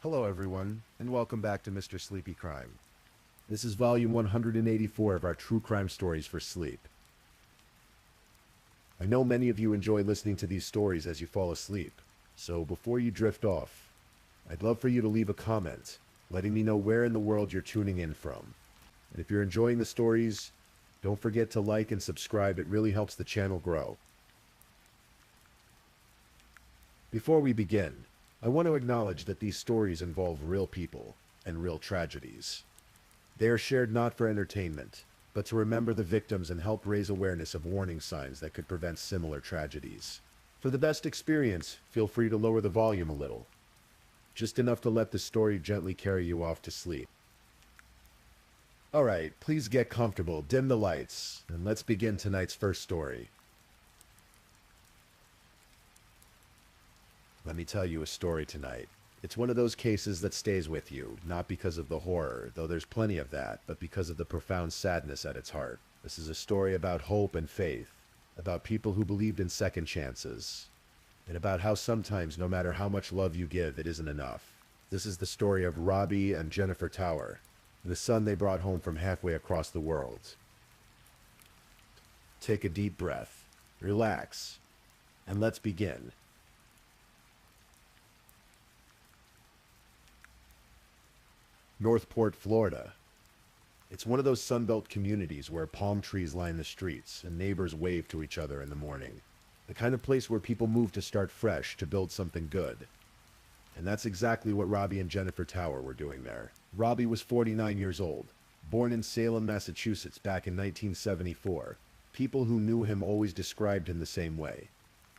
Hello, everyone, and welcome back to Mr. Sleepy Crime. This is volume 184 of our True Crime Stories for Sleep. I know many of you enjoy listening to these stories as you fall asleep, so before you drift off, I'd love for you to leave a comment, letting me know where in the world you're tuning in from. And if you're enjoying the stories, don't forget to like and subscribe, it really helps the channel grow. Before we begin, I want to acknowledge that these stories involve real people and real tragedies. They are shared not for entertainment, but to remember the victims and help raise awareness of warning signs that could prevent similar tragedies. For the best experience, feel free to lower the volume a little, just enough to let the story gently carry you off to sleep. Alright, please get comfortable, dim the lights, and let's begin tonight's first story. Let me tell you a story tonight. It's one of those cases that stays with you, not because of the horror, though there's plenty of that, but because of the profound sadness at its heart. This is a story about hope and faith, about people who believed in second chances, and about how sometimes, no matter how much love you give, it isn't enough. This is the story of Robbie and Jennifer Tower, the son they brought home from halfway across the world. Take a deep breath, relax, and let's begin. Northport, Florida. It's one of those Sunbelt communities where palm trees line the streets and neighbors wave to each other in the morning. The kind of place where people move to start fresh, to build something good. And that's exactly what Robbie and Jennifer Tower were doing there. Robbie was 49 years old, born in Salem, Massachusetts back in 1974. People who knew him always described him the same way.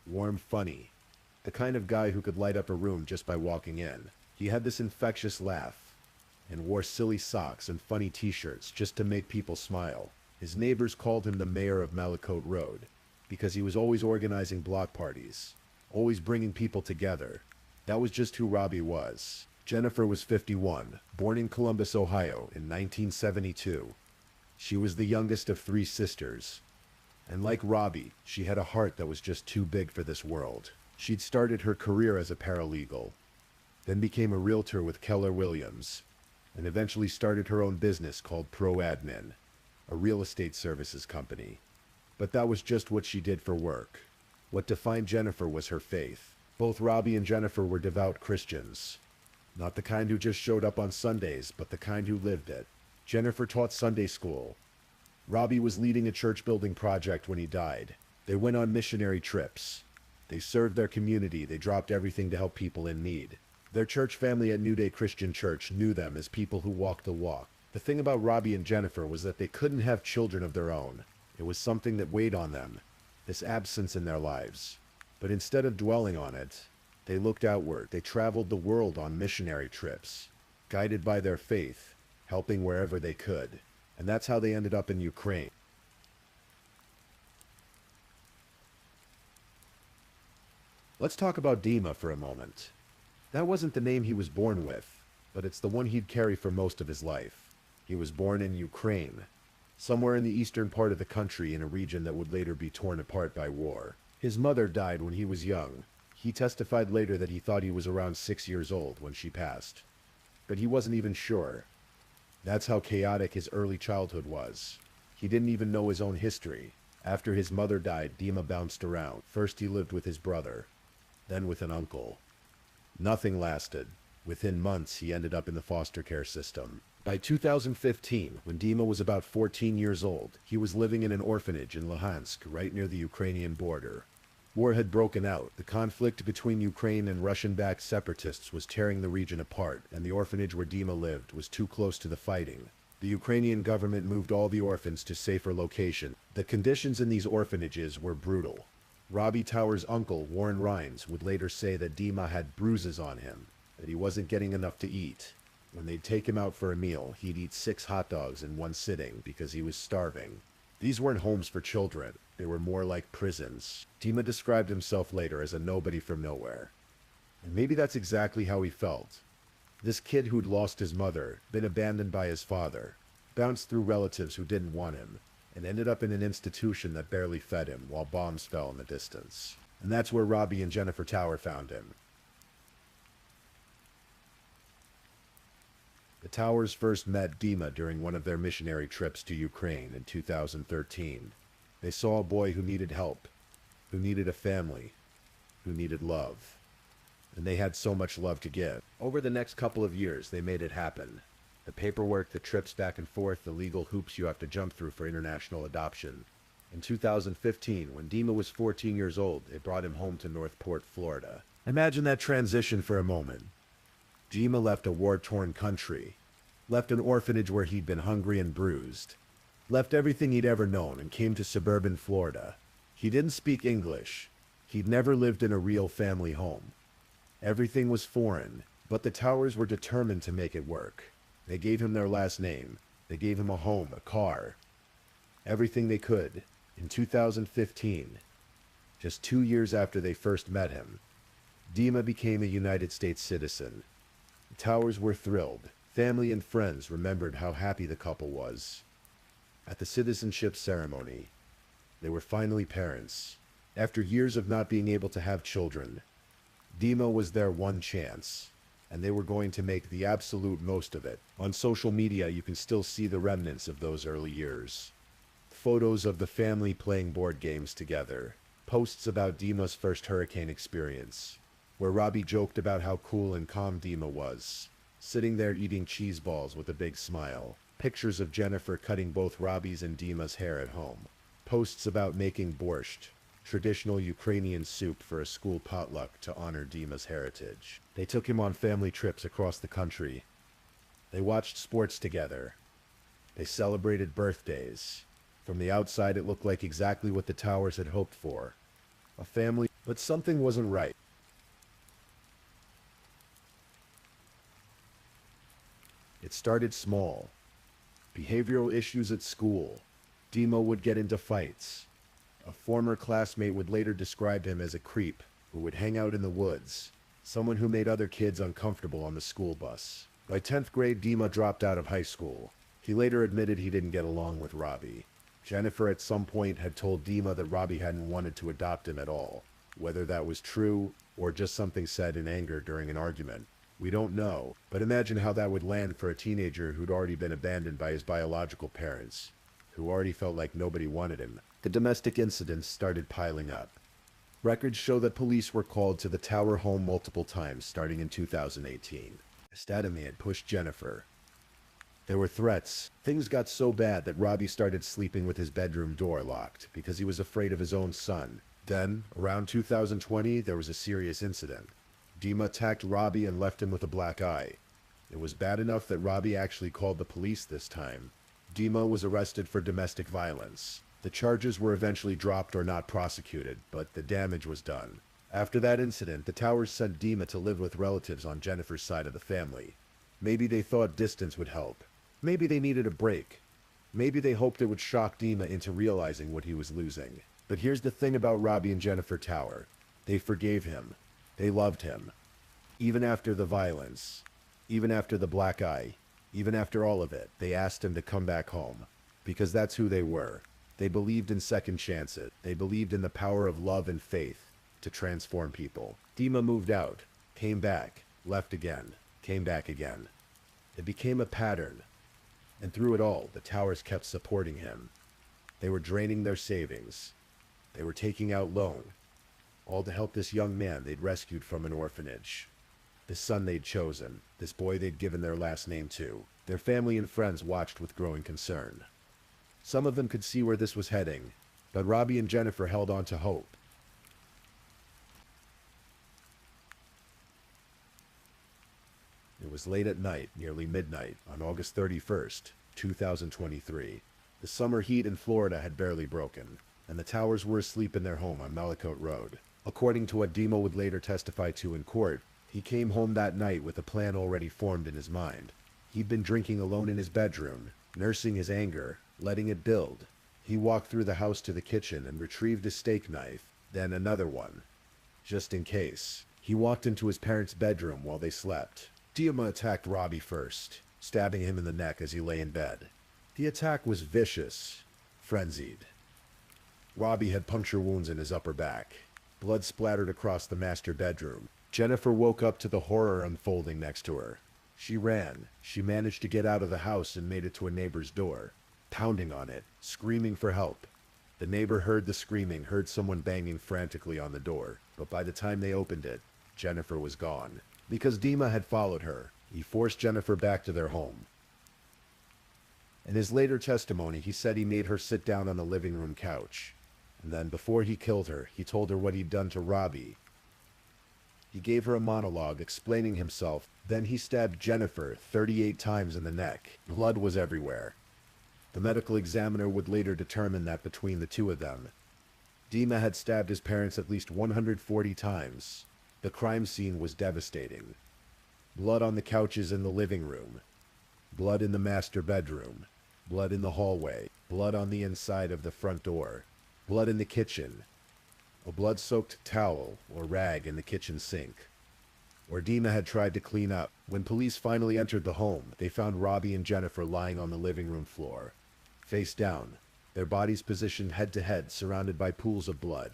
Warm, funny. The kind of guy who could light up a room just by walking in. He had this infectious laugh, and wore silly socks and funny t-shirts just to make people smile. His neighbors called him the mayor of Malicote Road, because he was always organizing block parties, always bringing people together. That was just who Robbie was. Jennifer was 51, born in Columbus, Ohio in 1972. She was the youngest of 3 sisters, and like Robbie, she had a heart that was just too big for this world. She'd started her career as a paralegal, then became a realtor with Keller Williams, and eventually started her own business called Pro Admin, a real estate services company. But that was just what she did for work. What defined Jennifer was her faith. Both Robbie and Jennifer were devout Christians. Not the kind who just showed up on Sundays, but the kind who lived it. Jennifer taught Sunday school. Robbie was leading a church building project when he died. They went on missionary trips. They served their community. They dropped everything to help people in need. Their church family at New Day Christian Church knew them as people who walked the walk. The thing about Robbie and Jennifer was that they couldn't have children of their own. It was something that weighed on them, this absence in their lives. But instead of dwelling on it, they looked outward. They traveled the world on missionary trips, guided by their faith, helping wherever they could. And that's how they ended up in Ukraine. Let's talk about Dima for a moment. That wasn't the name he was born with, but it's the one he'd carry for most of his life. He was born in Ukraine, somewhere in the eastern part of the country in a region that would later be torn apart by war. His mother died when he was young. He testified later that he thought he was around 6 years old when she passed, but he wasn't even sure. That's how chaotic his early childhood was. He didn't even know his own history. After his mother died, Dima bounced around. First he lived with his brother, then with an uncle. Nothing lasted. Within months, he ended up in the foster care system. By 2015, when Dima was about 14 years old, he was living in an orphanage in Luhansk, right near the Ukrainian border. War had broken out. The conflict between Ukraine and Russian-backed separatists was tearing the region apart, and the orphanage where Dima lived was too close to the fighting. The Ukrainian government moved all the orphans to safer locations. The conditions in these orphanages were brutal. Robbie Tower's uncle, Warren Rhines, would later say that Dima had bruises on him, that he wasn't getting enough to eat. When they'd take him out for a meal, he'd eat 6 hot dogs in one sitting because he was starving. These weren't homes for children. They were more like prisons. Dima described himself later as a nobody from nowhere. And maybe that's exactly how he felt. This kid who'd lost his mother, been abandoned by his father, bounced through relatives who didn't want him, and ended up in an institution that barely fed him while bombs fell in the distance. And that's where Robbie and Jennifer Tower found him. The Towers first met Dima during one of their missionary trips to Ukraine in 2013. They saw a boy who needed help, who needed a family, who needed love. And they had so much love to give. Over the next couple of years, they made it happen. The paperwork, the trips back and forth, the legal hoops you have to jump through for international adoption. In 2015, when Dima was 14 years old, they brought him home to Northport, Florida. Imagine that transition for a moment. Dima left a war-torn country, left an orphanage where he'd been hungry and bruised, left everything he'd ever known and came to suburban Florida. He didn't speak English. He'd never lived in a real family home. Everything was foreign, but the Towers were determined to make it work. They gave him their last name. They gave him a home, a car, everything they could. In 2015, just 2 years after they first met him, Dima became a United States citizen. The Towers were thrilled. Family and friends remembered how happy the couple was. At the citizenship ceremony, they were finally parents. After years of not being able to have children, Dima was their one chance, and they were going to make the absolute most of it. On social media, you can still see the remnants of those early years. Photos of the family playing board games together. Posts about Dima's first hurricane experience, where Robbie joked about how cool and calm Dima was, sitting there eating cheese balls with a big smile. Pictures of Jennifer cutting both Robbie's and Dima's hair at home. Posts about making borscht, traditional Ukrainian soup, for a school potluck to honor Dima's heritage. They took him on family trips across the country. They watched sports together. They celebrated birthdays. From the outside, it looked like exactly what the Towers had hoped for. A family, but something wasn't right. It started small. Behavioral issues at school. Dima would get into fights. A former classmate would later describe him as a creep who would hang out in the woods, someone who made other kids uncomfortable on the school bus. By 10th grade, Dima dropped out of high school. He later admitted he didn't get along with Robbie. Jennifer at some point had told Dima that Robbie hadn't wanted to adopt him at all. Whether that was true or just something said in anger during an argument, we don't know. But imagine how that would land for a teenager who'd already been abandoned by his biological parents, who already felt like nobody wanted him. The domestic incidents started piling up. Records show that police were called to the Tower home multiple times starting in 2018. Estadame had pushed Jennifer. There were threats. Things got so bad that Robbie started sleeping with his bedroom door locked because he was afraid of his own son. Then, around 2020, there was a serious incident. Dima attacked Robbie and left him with a black eye. It was bad enough that Robbie actually called the police this time. Dima was arrested for domestic violence. The charges were eventually dropped or not prosecuted, but the damage was done. After that incident, the Towers sent Dima to live with relatives on Jennifer's side of the family. Maybe they thought distance would help. Maybe they needed a break. Maybe they hoped it would shock Dima into realizing what he was losing. But here's the thing about Robbie and Jennifer Tower. They forgave him. They loved him. Even after the violence. Even after the black eye. Even after all of it, they asked him to come back home. Because that's who they were. They believed in second chances. They believed in the power of love and faith to transform people. Dima moved out. Came back. Left again. Came back again. It became a pattern. And through it all, the Towers kept supporting him. They were draining their savings. They were taking out loan. All to help this young man they'd rescued from an orphanage. This son they'd chosen. This boy they'd given their last name to. Their family and friends watched with growing concern. Some of them could see where this was heading, but Robbie and Jennifer held on to hope. It was late at night, nearly midnight, on August 31st, 2023. The summer heat in Florida had barely broken, and the Towers were asleep in their home on Malicote Road. According to what Dima would later testify to in court, he came home that night with a plan already formed in his mind. He'd been drinking alone in his bedroom, nursing his anger, letting it build. He walked through the house to the kitchen and retrieved a steak knife, then another one, just in case. He walked into his parents' bedroom while they slept. Dima attacked Robbie first, stabbing him in the neck as he lay in bed. The attack was vicious, frenzied. Robbie had puncture wounds in his upper back. Blood splattered across the master bedroom. Jennifer woke up to the horror unfolding next to her. She ran. She managed to get out of the house and made it to a neighbor's door, pounding on it, screaming for help. The neighbor heard the screaming, heard someone banging frantically on the door, but by the time they opened it, Jennifer was gone. Because Dima had followed her, he forced Jennifer back to their home. In his later testimony, he said he made her sit down on the living room couch. And then, before he killed her, he told her what he'd done to Robbie. He gave her a monologue explaining himself. Then he stabbed Jennifer 38 times in the neck. Blood was everywhere. The medical examiner would later determine that between the two of them, Dima had stabbed his parents at least 140 times. The crime scene was devastating. Blood on the couches in the living room. Blood in the master bedroom. Blood in the hallway. Blood on the inside of the front door. Blood in the kitchen. A blood-soaked towel or rag in the kitchen sink. Where Dima had tried to clean up. When police finally entered the home, they found Robbie and Jennifer lying on the living room floor, face down, their bodies positioned head-to-head, surrounded by pools of blood.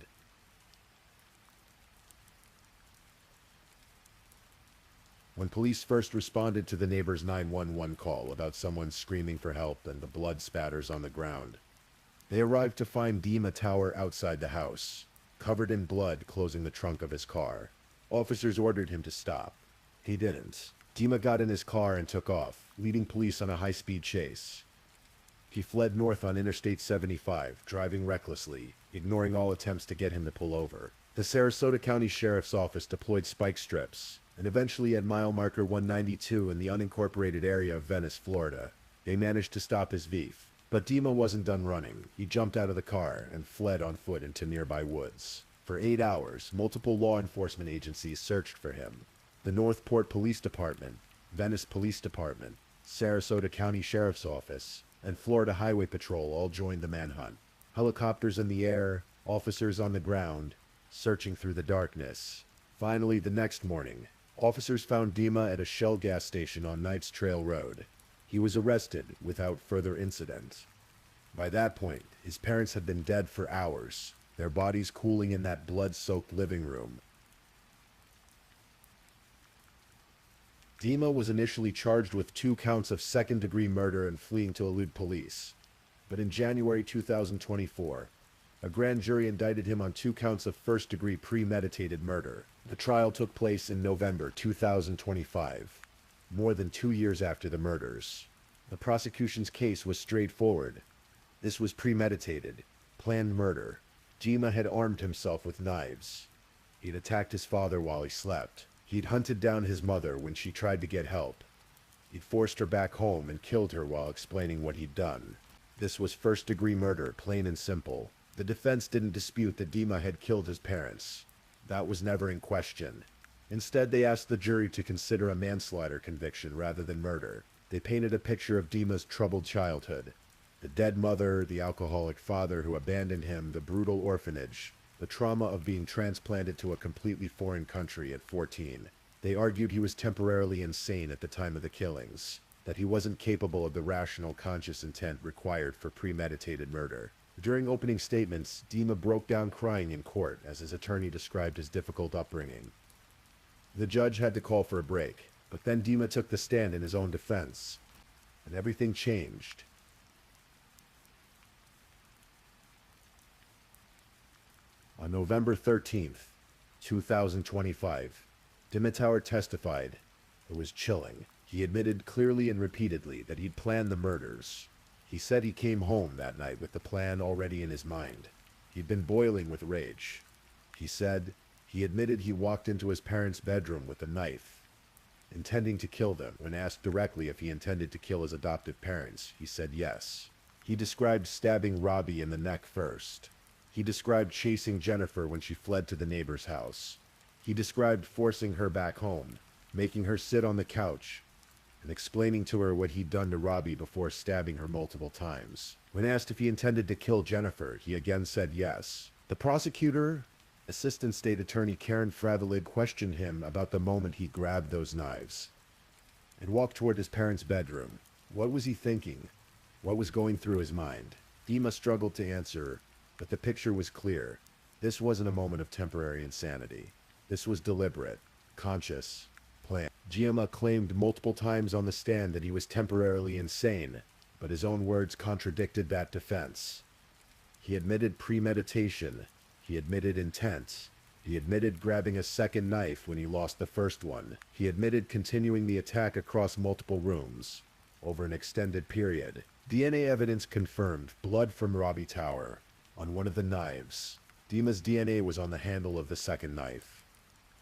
When police first responded to the neighbor's 911 call about someone screaming for help and the blood spatters on the ground, they arrived to find Dima Tower outside the house, covered in blood, closing the trunk of his car. Officers ordered him to stop. He didn't. Dima got in his car and took off, leading police on a high-speed chase. He fled north on Interstate 75, driving recklessly, ignoring all attempts to get him to pull over. The Sarasota County Sheriff's Office deployed spike strips, and eventually at mile marker 192 in the unincorporated area of Venice, Florida, they managed to stop his Veef. But Dima wasn't done running. He jumped out of the car and fled on foot into nearby woods. For 8 hours, multiple law enforcement agencies searched for him. The Northport Police Department, Venice Police Department, Sarasota County Sheriff's Office, and Florida Highway Patrol all joined the manhunt. Helicopters in the air, officers on the ground, searching through the darkness. Finally, the next morning, officers found Dima at a Shell gas station on Knights Trail Road. He was arrested without further incident. By that point, his parents had been dead for hours, their bodies cooling in that blood-soaked living room. Dima was initially charged with 2 counts of second-degree murder and fleeing to elude police. But in January 2024, a grand jury indicted him on 2 counts of first-degree premeditated murder. The trial took place in November 2025, more than 2 years after the murders. The prosecution's case was straightforward. This was premeditated, planned murder. Dima had armed himself with knives. He'd attacked his father while he slept. He'd hunted down his mother when she tried to get help. He'd forced her back home and killed her while explaining what he'd done. This was first-degree murder, plain and simple. The defense didn't dispute that Dima had killed his parents. That was never in question. Instead, they asked the jury to consider a manslaughter conviction rather than murder. They painted a picture of Dima's troubled childhood. The dead mother, the alcoholic father who abandoned him, the brutal orphanage, the trauma of being transplanted to a completely foreign country at 14. They argued he was temporarily insane at the time of the killings, that he wasn't capable of the rational, conscious intent required for premeditated murder. During opening statements, Dima broke down crying in court as his attorney described his difficult upbringing. The judge had to call for a break, but then Dima took the stand in his own defense, and everything changed. On November 13th, 2025, Dima testified. It was chilling. He admitted clearly and repeatedly that he'd planned the murders. He said he came home that night with the plan already in his mind. He'd been boiling with rage. He said he admitted he walked into his parents' bedroom with a knife, intending to kill them. When asked directly if he intended to kill his adoptive parents, he said yes. He described stabbing Robbie in the neck first. He described chasing Jennifer when she fled to the neighbor's house. He described forcing her back home, making her sit on the couch, and explaining to her what he'd done to Robbie before stabbing her multiple times. When asked if he intended to kill Jennifer, he again said yes. The prosecutor, Assistant State Attorney Karen Fravalid, questioned him about the moment he grabbed those knives and walked toward his parents' bedroom. What was he thinking? What was going through his mind? Dima struggled to answer, but the picture was clear. This wasn't a moment of temporary insanity. This was deliberate, conscious, plan. Dima claimed multiple times on the stand that he was temporarily insane, but his own words contradicted that defense. He admitted premeditation. He admitted intent. He admitted grabbing a second knife when he lost the first one. He admitted continuing the attack across multiple rooms over an extended period. DNA evidence confirmed blood from Robbie Tower on one of the knives. Dima's DNA was on the handle of the second knife.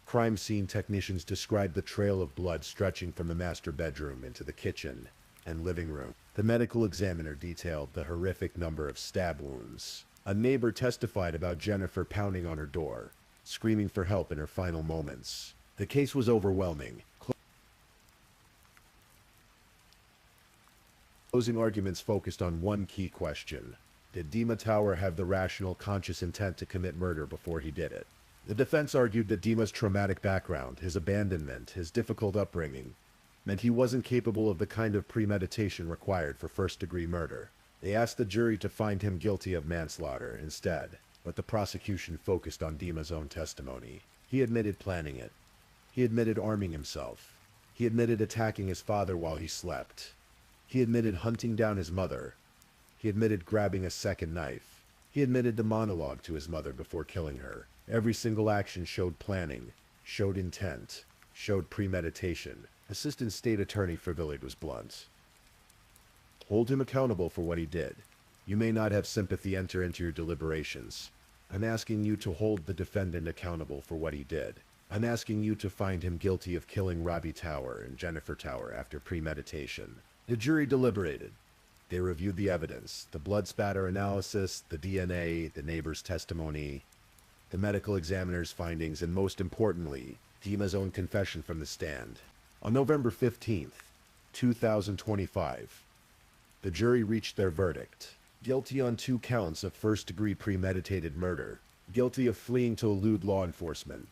Crime scene technicians described the trail of blood stretching from the master bedroom into the kitchen and living room. The medical examiner detailed the horrific number of stab wounds. A neighbor testified about Jennifer pounding on her door, screaming for help in her final moments. The case was overwhelming. Closing arguments focused on one key question. Did Dima Tower have the rational, conscious intent to commit murder before he did it? The defense argued that Dima's traumatic background, his abandonment, his difficult upbringing, meant he wasn't capable of the kind of premeditation required for first-degree murder. They asked the jury to find him guilty of manslaughter instead, but the prosecution focused on Dima's own testimony. He admitted planning it. He admitted arming himself. He admitted attacking his father while he slept. He admitted hunting down his mother. He admitted grabbing a second knife. He admitted the monologue to his mother before killing her. Every single action showed planning, showed intent, showed premeditation. Assistant State Attorney Furvillid was blunt. Hold him accountable for what he did. You may not have sympathy enter into your deliberations. I'm asking you to hold the defendant accountable for what he did. I'm asking you to find him guilty of killing Robbie Tower and Jennifer Tower after premeditation. The jury deliberated. They reviewed the evidence, the blood spatter analysis, the DNA, the neighbor's testimony, the medical examiner's findings, and most importantly, Dima's own confession from the stand. On November 15th, 2025, the jury reached their verdict. Guilty on 2 counts of first-degree premeditated murder. Guilty of fleeing to elude law enforcement.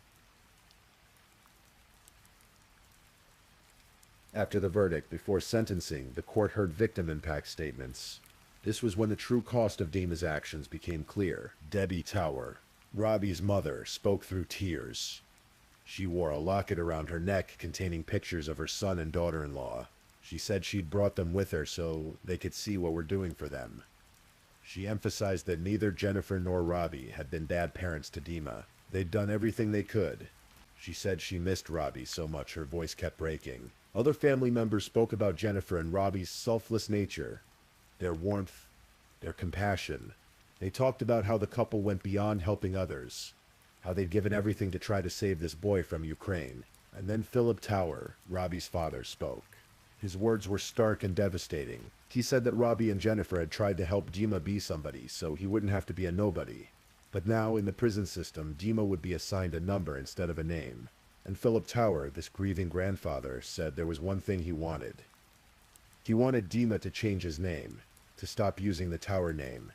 After the verdict, before sentencing, the court heard victim impact statements. This was when the true cost of Dima's actions became clear. Debbie Tower, Robbie's mother, spoke through tears. She wore a locket around her neck containing pictures of her son and daughter-in-law. She said she'd brought them with her so they could see what we're doing for them. She emphasized that neither Jennifer nor Robbie had been bad parents to Dima. They'd done everything they could. She said she missed Robbie so much her voice kept breaking. Other family members spoke about Jennifer and Robbie's selfless nature, their warmth, their compassion. They talked about how the couple went beyond helping others, how they'd given everything to try to save this boy from Ukraine. And then Philip Tower, Robbie's father, spoke. His words were stark and devastating. He said that Robbie and Jennifer had tried to help Dima be somebody so he wouldn't have to be a nobody. But now, in the prison system, Dima would be assigned a number instead of a name. And Philip Tower, this grieving grandfather, said there was one thing he wanted. He wanted Dima to change his name, to stop using the Tower name,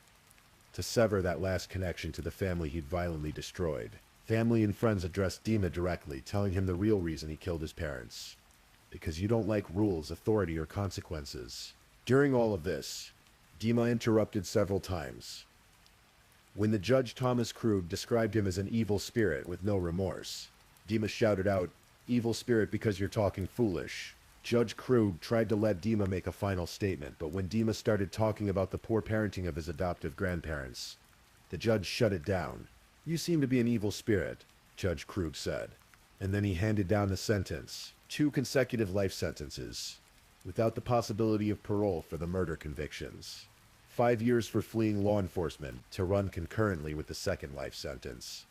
to sever that last connection to the family he'd violently destroyed. Family and friends addressed Dima directly, telling him the real reason he killed his parents. Because you don't like rules, authority, or consequences. During all of this, Dima interrupted several times. When the judge Thomas Krug described him as an evil spirit with no remorse, Dima shouted out, "Evil spirit because you're talking foolish." Judge Krug tried to let Dima make a final statement, but when Dima started talking about the poor parenting of his adoptive grandparents, the judge shut it down. "You seem to be an evil spirit," Judge Krug said. And then he handed down the sentence. 2 consecutive life sentences, without the possibility of parole for the murder convictions. 5 years for fleeing law enforcement, to run concurrently with the second life sentence.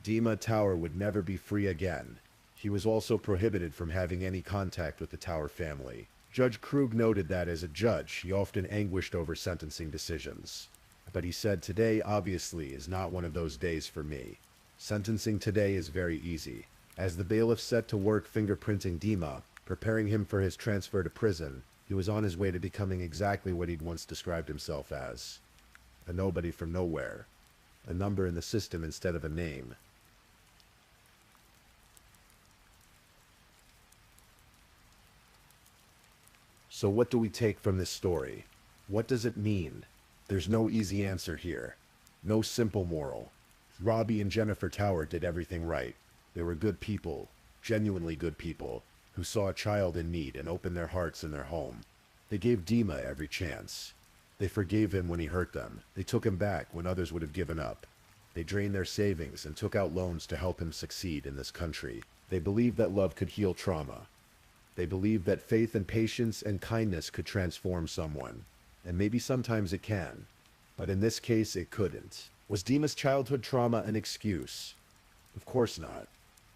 Dima Tower would never be free again. He was also prohibited from having any contact with the Tower family. Judge Krug noted that as a judge, he often anguished over sentencing decisions. But he said, "Today, obviously, is not one of those days for me. Sentencing today is very easy." As the bailiff set to work fingerprinting Dima, preparing him for his transfer to prison, he was on his way to becoming exactly what he'd once described himself as. A nobody from nowhere. A number in the system instead of a name. So what do we take from this story? What does it mean? There's no easy answer here. No simple moral. Robbie and Jennifer Tower did everything right. They were good people, genuinely good people, who saw a child in need and opened their hearts in their home. They gave Dima every chance. They forgave him when he hurt them. They took him back when others would have given up. They drained their savings and took out loans to help him succeed in this country. They believed that love could heal trauma. They believed that faith and patience and kindness could transform someone. And maybe sometimes it can. But in this case, it couldn't. Was Dima's childhood trauma an excuse? Of course not.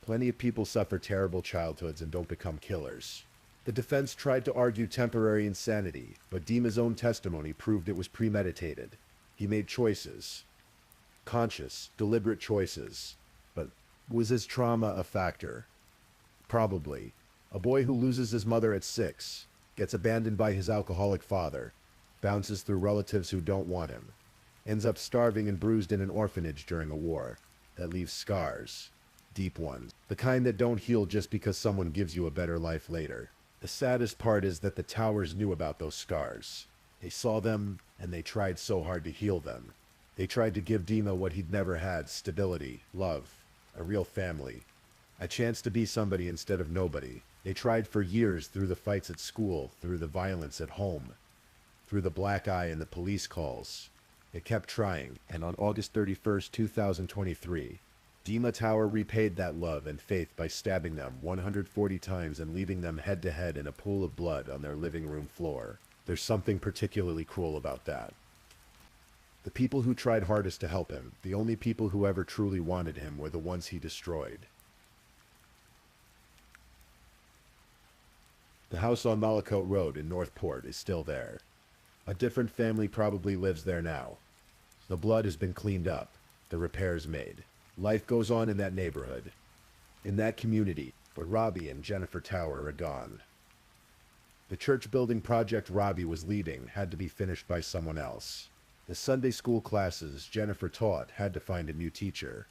Plenty of people suffer terrible childhoods and don't become killers. The defense tried to argue temporary insanity, but Dima's own testimony proved it was premeditated. He made choices. Conscious, deliberate choices. But was his trauma a factor? Probably. A boy who loses his mother at 6, gets abandoned by his alcoholic father, bounces through relatives who don't want him, ends up starving and bruised in an orphanage during a war. That leaves scars. Deep ones. The kind that don't heal just because someone gives you a better life later. The saddest part is that the Towers knew about those scars. They saw them, and they tried so hard to heal them. They tried to give Dima what he'd never had: stability, love, a real family, a chance to be somebody instead of nobody. They tried for years, through the fights at school, through the violence at home, through the black eye and the police calls. They kept trying, and on August 31st, 2023, Dima Tower repaid that love and faith by stabbing them 140 times and leaving them head-to-head in a pool of blood on their living room floor. There's something particularly cruel about that. The people who tried hardest to help him, the only people who ever truly wanted him, were the ones he destroyed. The house on Malakote Road in Northport is still there. A different family probably lives there now. The blood has been cleaned up, the repairs made. Life goes on in that neighborhood, in that community, but Robbie and Jennifer Tower are gone. The church building project Robbie was leading had to be finished by someone else. The Sunday school classes Jennifer taught had to find a new teacher.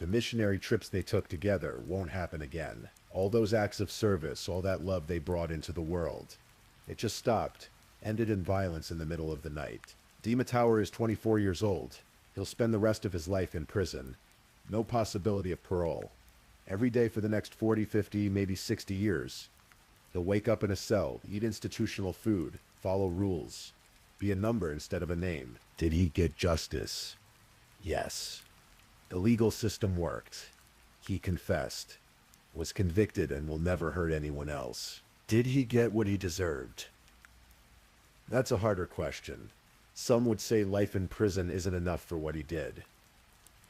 The missionary trips they took together won't happen again. All those acts of service, all that love they brought into the world. It just stopped, ended in violence in the middle of the night. Dima Tower is 24 years old. He'll spend the rest of his life in prison. No possibility of parole. Every day for the next 40, 50, maybe 60 years. He'll wake up in a cell, eat institutional food, follow rules, be a number instead of a name. Did he get justice? Yes. The legal system worked. He confessed, was convicted, and will never hurt anyone else. Did he get what he deserved? That's a harder question. Some would say life in prison isn't enough for what he did.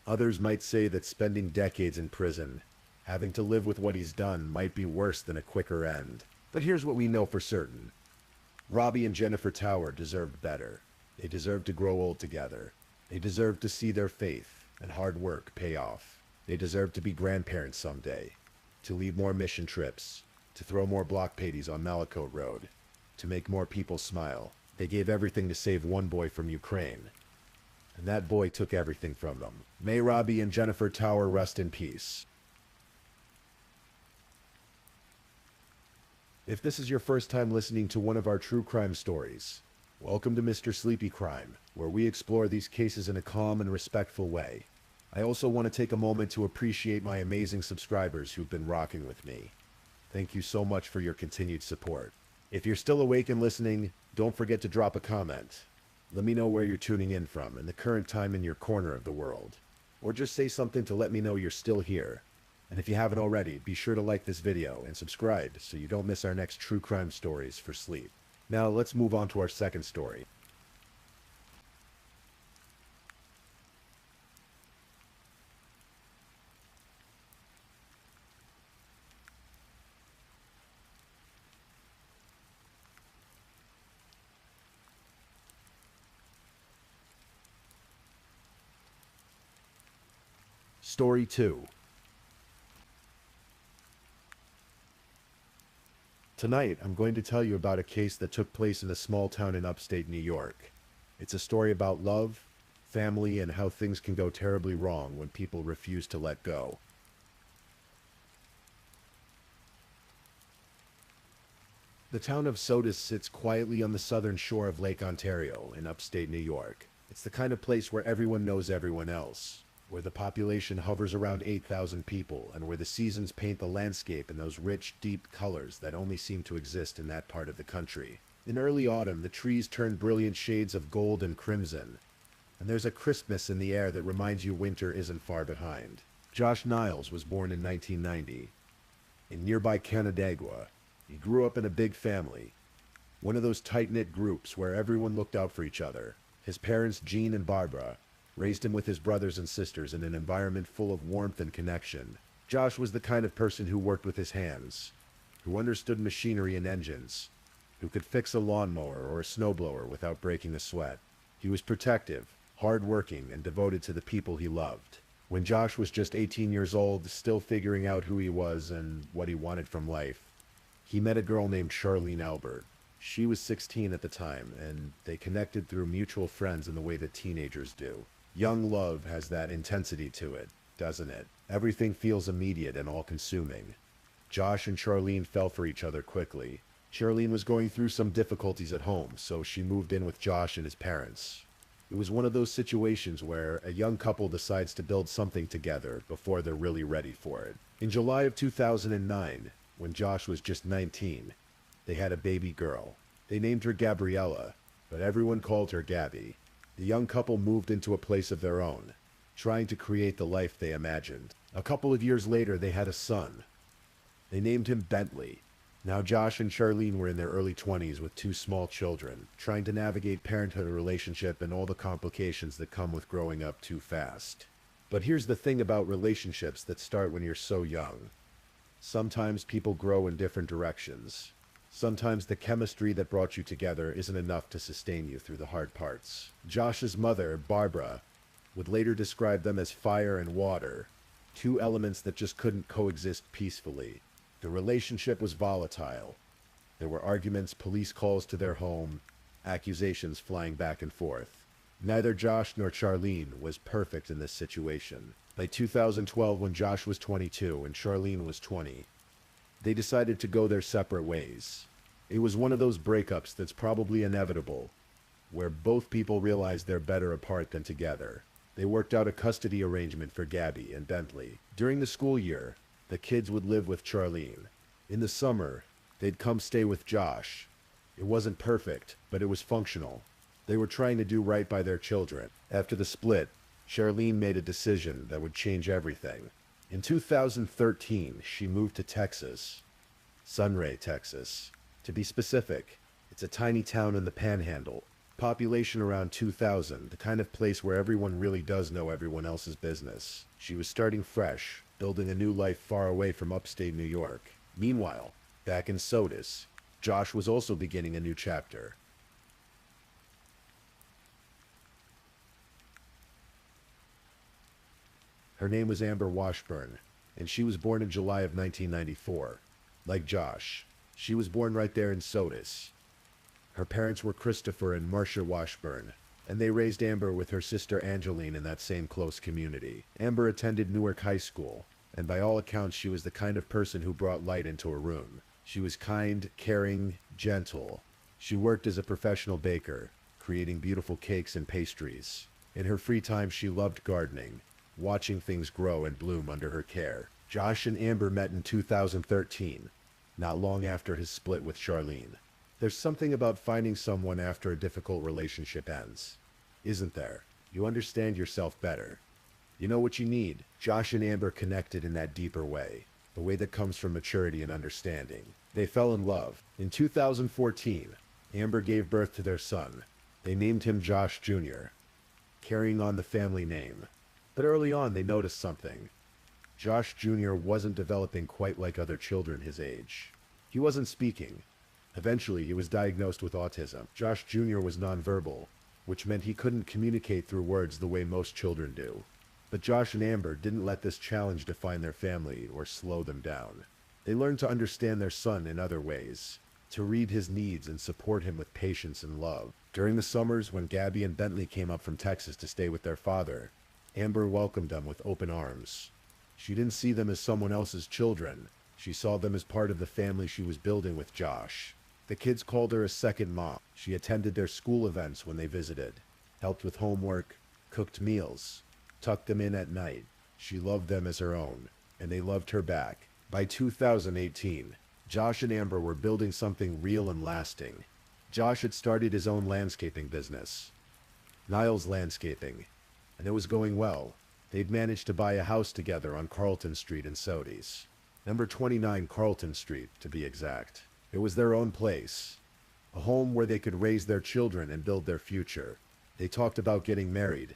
Others might say that spending decades in prison, having to live with what he's done, might be worse than a quicker end. But here's what we know for certain. Robbie and Jennifer Tower deserved better. They deserved to grow old together. They deserved to see their faith and hard work pay off. They deserved to be grandparents someday, to lead more mission trips, to throw more block parties on Malakote Road, to make more people smile. They gave everything to save one boy from Ukraine, and that boy took everything from them. May Robbie and Jennifer Tower rest in peace. If this is your first time listening to one of our true crime stories, welcome to Mr. Sleepy Crime, where we explore these cases in a calm and respectful way. I also want to take a moment to appreciate my amazing subscribers who've been rocking with me. Thank you so much for your continued support. If you're still awake and listening, don't forget to drop a comment. Let me know where you're tuning in from and the current time in your corner of the world. Or just say something to let me know you're still here. And if you haven't already, be sure to like this video and subscribe so you don't miss our next true crime stories for sleep. Now let's move on to our second story. Story 2. Tonight, I'm going to tell you about a case that took place in a small town in upstate New York. It's a story about love, family, and how things can go terribly wrong when people refuse to let go. The town of Sodus sits quietly on the southern shore of Lake Ontario in upstate New York. It's the kind of place where everyone knows everyone else. where the population hovers around 8,000 people and where the seasons paint the landscape in those rich, deep colors that only seem to exist in that part of the country. In early autumn, the trees turn brilliant shades of gold and crimson, and there's a crispness in the air that reminds you winter isn't far behind. Josh Niles was born in 1990 in nearby Canandaigua. He grew up in a big family, one of those tight-knit groups where everyone looked out for each other. His parents, Jean and Barbara, raised him with his brothers and sisters in an environment full of warmth and connection. Josh was the kind of person who worked with his hands, who understood machinery and engines, who could fix a lawnmower or a snowblower without breaking a sweat. He was protective, hard-working, and devoted to the people he loved. When Josh was just 18 years old, still figuring out who he was and what he wanted from life, he met a girl named Charlene Albert. She was 16 at the time, and they connected through mutual friends in the way that teenagers do. Young love has that intensity to it, doesn't it? Everything feels immediate and all-consuming. Josh and Charlene fell for each other quickly. Charlene was going through some difficulties at home, so she moved in with Josh and his parents. It was one of those situations where a young couple decides to build something together before they're really ready for it. In July of 2009, when Josh was just 19, they had a baby girl. They named her Gabriella, but everyone called her Gabby. The young couple moved into a place of their own, trying to create the life they imagined. A couple of years later, they had a son. They named him Bentley. Now Josh and Charlene were in their early 20s with two small children, trying to navigate parenthood, relationship, and all the complications that come with growing up too fast. But here's the thing about relationships that start when you're so young. Sometimes people grow in different directions. Sometimes the chemistry that brought you together isn't enough to sustain you through the hard parts. Josh's mother, Barbara, would later describe them as fire and water, two elements that just couldn't coexist peacefully. The relationship was volatile. There were arguments, police calls to their home, accusations flying back and forth. Neither Josh nor Charlene was perfect in this situation. By 2012, when Josh was 22 and Charlene was 20, they decided to go their separate ways. It was one of those breakups that's probably inevitable, where both people realized they're better apart than together. They worked out a custody arrangement for Gabby and Bentley. During the school year, the kids would live with Charlene. In the summer, they'd come stay with Josh. It wasn't perfect, but it was functional. They were trying to do right by their children. After the split, Charlene made a decision that would change everything. In 2013, she moved to Texas, Sunray, Texas. To be specific, it's a tiny town in the Panhandle. Population around 2,000, the kind of place where everyone really does know everyone else's business. She was starting fresh, building a new life far away from upstate New York. Meanwhile, back in Sodus, Josh was also beginning a new chapter. Her name was Amber Washburn, and she was born in July of 1994. Like Josh, she was born right there in Sodus. Her parents were Christopher and Marcia Washburn, and they raised Amber with her sister Angeline in that same close community. Amber attended Newark High School, and by all accounts she was the kind of person who brought light into a room. She was kind, caring, gentle. She worked as a professional baker, creating beautiful cakes and pastries. In her free time she loved gardening, watching things grow and bloom under her care. Josh and Amber met in 2013, not long after his split with Charlene. There's something about finding someone after a difficult relationship ends, isn't there? You understand yourself better. You know what you need. Josh and Amber connected in that deeper way, a way that comes from maturity and understanding. They fell in love. In 2014, Amber gave birth to their son. They named him Josh Jr., carrying on the family name. But early on, they noticed something. Josh Jr. wasn't developing quite like other children his age. He wasn't speaking. Eventually, he was diagnosed with autism. Josh Jr. was nonverbal, which meant he couldn't communicate through words the way most children do. But Josh and Amber didn't let this challenge define their family or slow them down. They learned to understand their son in other ways, to read his needs and support him with patience and love. During the summers when Gabby and Bentley came up from Texas to stay with their father, Amber welcomed them with open arms. She didn't see them as someone else's children. She saw them as part of the family she was building with Josh. The kids called her a second mom. She attended their school events when they visited, helped with homework, cooked meals, tucked them in at night. She loved them as her own, and they loved her back. By 2018, Josh and Amber were building something real and lasting. Josh had started his own landscaping business, Niles Landscaping, and it was going well. They'd managed to buy a house together on Carlton Street in Sodus. Number 29 Carlton Street, to be exact. It was their own place, a home where they could raise their children and build their future. They talked about getting married,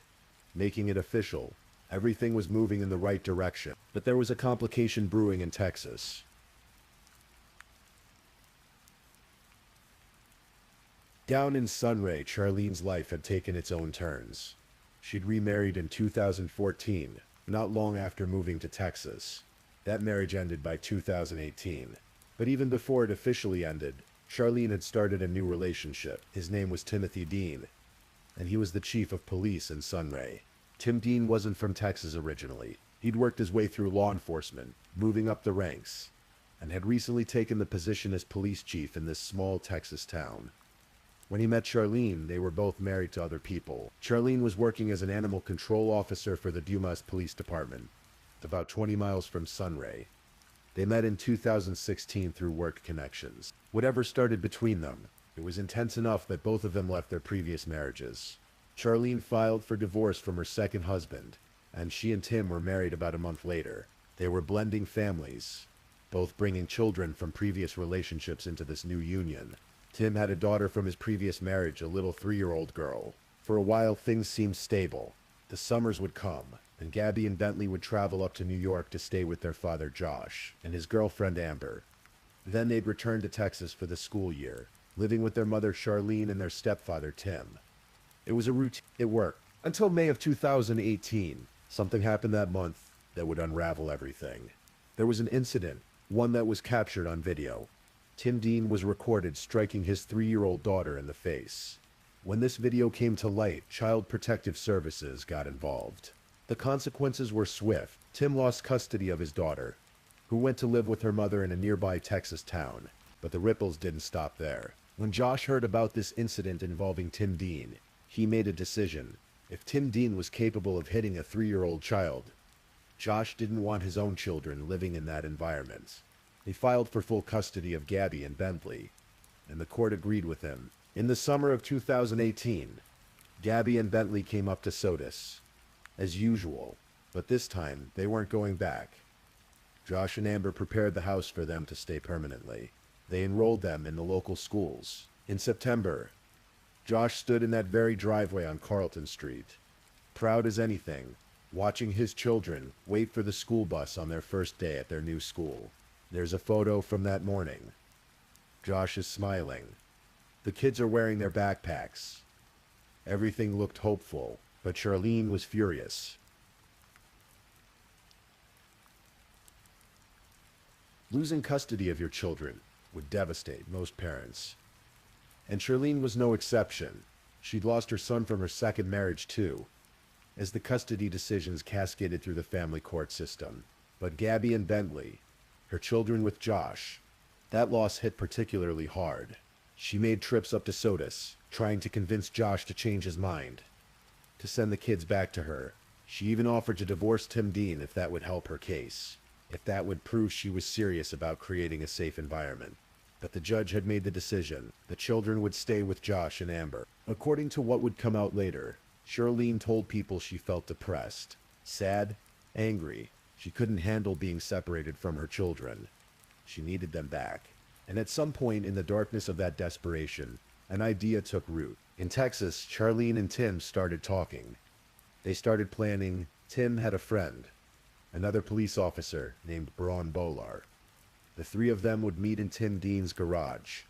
making it official. Everything was moving in the right direction, but there was a complication brewing in Texas. Down in Sunray, Charlene's life had taken its own turns. She'd remarried in 2014, not long after moving to Texas. That marriage ended by 2018. But even before it officially ended, Charlene had started a new relationship. His name was Timothy Dean, and he was the chief of police in Sunray. Tim Dean wasn't from Texas originally. He'd worked his way through law enforcement, moving up the ranks, and had recently taken the position as police chief in this small Texas town. When he met Charlene, they were both married to other people. Charlene was working as an animal control officer for the Dumas Police Department, about 20 miles from Sunray. They met in 2016 through work connections. Whatever started between them, it was intense enough that both of them left their previous marriages. Charlene filed for divorce from her second husband, and she and Tim were married about a month later. They were blending families, both bringing children from previous relationships into this new union. Tim had a daughter from his previous marriage, a little 3-year-old girl. For a while, things seemed stable. The summers would come, and Gabby and Bentley would travel up to New York to stay with their father Josh and his girlfriend Amber. Then they'd return to Texas for the school year, living with their mother Charlene and their stepfather Tim. It was a routine. It worked. Until May of 2018, something happened that month that would unravel everything. There was an incident, one that was captured on video. Tim Dean was recorded striking his 3-year-old daughter in the face. When this video came to light, Child Protective Services got involved. The consequences were swift. Tim lost custody of his daughter, who went to live with her mother in a nearby Texas town. But the ripples didn't stop there. When Josh heard about this incident involving Tim Dean, he made a decision. If Tim Dean was capable of hitting a 3-year-old child, Josh didn't want his own children living in that environment. He filed for full custody of Gabby and Bentley, and the court agreed with him. In the summer of 2018, Gabby and Bentley came up to Sodus, as usual, but this time they weren't going back. Josh and Amber prepared the house for them to stay permanently. They enrolled them in the local schools. In September, Josh stood in that very driveway on Carlton Street, proud as anything, watching his children wait for the school bus on their first day at their new school. There's a photo from that morning. Josh is smiling. The kids are wearing their backpacks. Everything looked hopeful, but Charlene was furious. Losing custody of your children would devastate most parents. And Charlene was no exception. She'd lost her son from her second marriage too, as the custody decisions cascaded through the family court system. But Gabby and Bentley, her children with Josh, that loss hit particularly hard. She made trips up to Sodus, trying to convince Josh to change his mind, to send the kids back to her. She even offered to divorce Tim Dean if that would help her case, if that would prove she was serious about creating a safe environment. But the judge had made the decision. The children would stay with Josh and Amber. According to what would come out later, Charlene told people she felt depressed, sad, angry. She couldn't handle being separated from her children. She needed them back. And at some point in the darkness of that desperation, an idea took root. In Texas, Charlene and Tim started talking. They started planning. Tim had a friend, another police officer named Braun Bolar. The three of them would meet in Tim Dean's garage,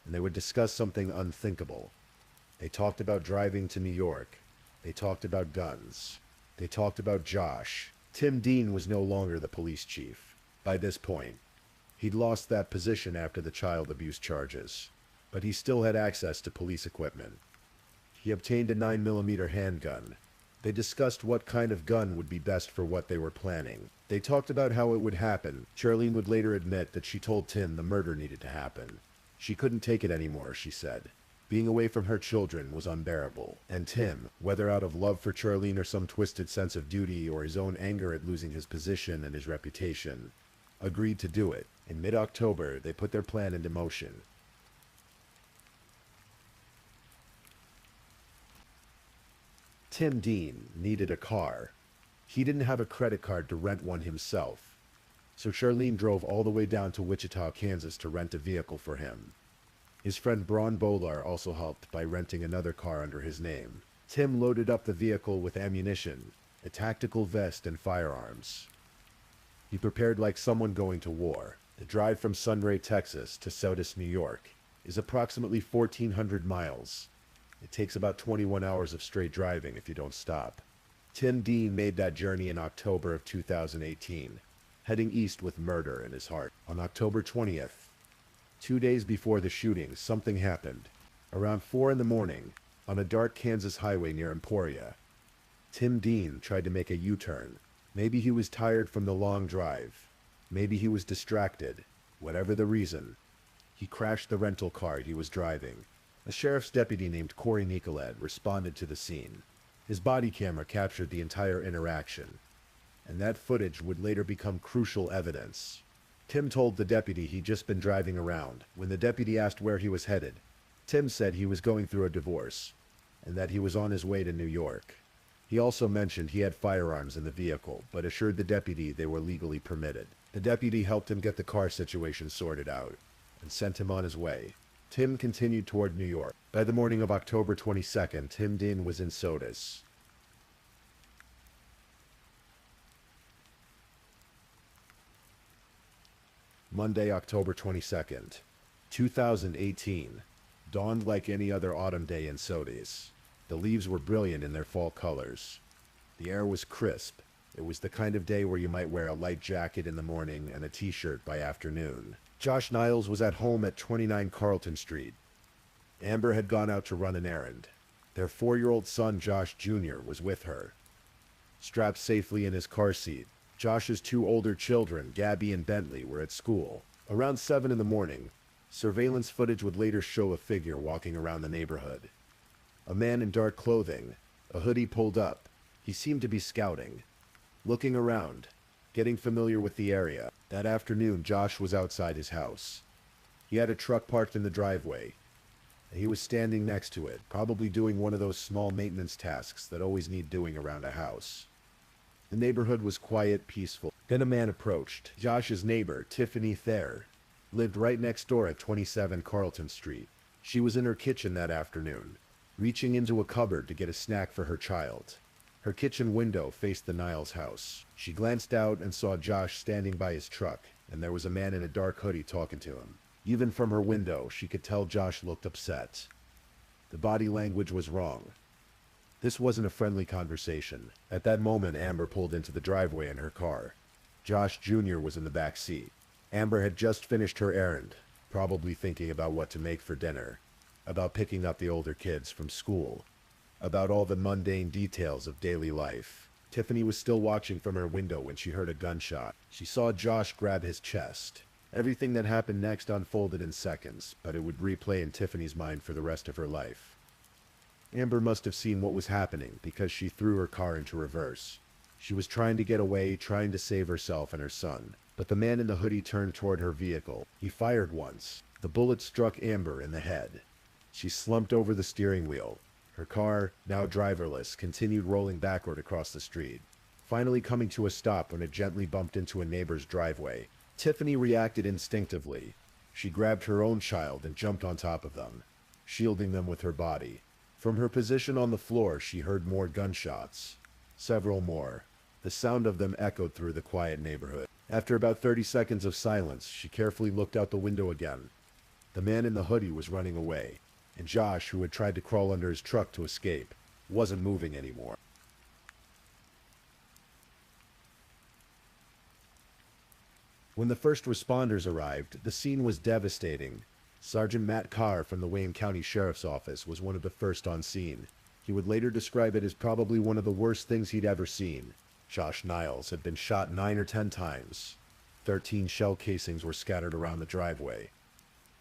and they would discuss something unthinkable. They talked about driving to New York. They talked about guns. They talked about Josh. Tim Dean was no longer the police chief. By this point, he'd lost that position after the child abuse charges, but he still had access to police equipment. He obtained a 9mm handgun. They discussed what kind of gun would be best for what they were planning. They talked about how it would happen. Charlene would later admit that she told Tim the murder needed to happen. She couldn't take it anymore, she said. Being away from her children was unbearable, and Tim, whether out of love for Charlene or some twisted sense of duty or his own anger at losing his position and his reputation, agreed to do it. In mid-October, they put their plan into motion. Tim Dean needed a car. He didn't have a credit card to rent one himself, so Charlene drove all the way down to Wichita, Kansas to rent a vehicle for him. His friend Braun Bolar also helped by renting another car under his name. Tim loaded up the vehicle with ammunition, a tactical vest, and firearms. He prepared like someone going to war. The drive from Sunray, Texas to Sodus, New York is approximately 1,400 miles. It takes about 21 hours of straight driving if you don't stop. Tim Dean made that journey in October of 2018, heading east with murder in his heart. On October 20th, 2 days before the shooting, something happened. Around 4 in the morning, on a dark Kansas highway near Emporia, Tim Dean tried to make a U-turn. Maybe he was tired from the long drive. Maybe he was distracted. Whatever the reason, he crashed the rental car he was driving. A sheriff's deputy named Corey Nicolette responded to the scene. His body camera captured the entire interaction, and that footage would later become crucial evidence. Tim told the deputy he'd just been driving around. When the deputy asked where he was headed, Tim said he was going through a divorce, and that he was on his way to New York. He also mentioned he had firearms in the vehicle, but assured the deputy they were legally permitted. The deputy helped him get the car situation sorted out, and sent him on his way. Tim continued toward New York. By the morning of October 22nd, Tim Dean was in Sodus. Monday, October 22nd, 2018, dawned like any other autumn day in Sodus. The leaves were brilliant in their fall colors. The air was crisp. It was the kind of day where you might wear a light jacket in the morning and a t-shirt by afternoon. Josh Niles was at home at 29 Carlton Street. Amber had gone out to run an errand. Their 4-year-old son, Josh Jr., was with her, strapped safely in his car seat. Josh's 2 older children, Gabby and Bentley, were at school. Around 7 in the morning, surveillance footage would later show a figure walking around the neighborhood. A man in dark clothing, a hoodie pulled up. He seemed to be scouting, looking around, getting familiar with the area. That afternoon, Josh was outside his house. He had a truck parked in the driveway, and he was standing next to it, probably doing one of those small maintenance tasks that always need doing around a house. The neighborhood was quiet, peaceful. Then a man approached. Josh's neighbor, Tiffany Thayer, lived right next door at 27 Carlton Street. She was in her kitchen that afternoon, reaching into a cupboard to get a snack for her child. Her kitchen window faced the Niles house. She glanced out and saw Josh standing by his truck, and there was a man in a dark hoodie talking to him. Even from her window, she could tell Josh looked upset. The body language was wrong. This wasn't a friendly conversation. At that moment, Amber pulled into the driveway in her car. Josh Jr. was in the back seat. Amber had just finished her errand, probably thinking about what to make for dinner, about picking up the older kids from school, about all the mundane details of daily life. Tiffany was still watching from her window when she heard a gunshot. She saw Josh grab his chest. Everything that happened next unfolded in seconds, but it would replay in Tiffany's mind for the rest of her life. Amber must have seen what was happening because she threw her car into reverse. She was trying to get away, trying to save herself and her son. But the man in the hoodie turned toward her vehicle. He fired once. The bullet struck Amber in the head. She slumped over the steering wheel. Her car, now driverless, continued rolling backward across the street, finally coming to a stop when it gently bumped into a neighbor's driveway. Tiffany reacted instinctively. She grabbed her own child and jumped on top of them, shielding them with her body. From her position on the floor, she heard more gunshots. Several more. The sound of them echoed through the quiet neighborhood. After about 30 seconds of silence, she carefully looked out the window again. The man in the hoodie was running away, and Josh, who had tried to crawl under his truck to escape, wasn't moving anymore. When the first responders arrived, the scene was devastating. Sergeant Matt Carr from the Wayne County Sheriff's Office was one of the first on scene. He would later describe it as probably one of the worst things he'd ever seen. Josh Niles had been shot 9 or 10 times. 13 shell casings were scattered around the driveway.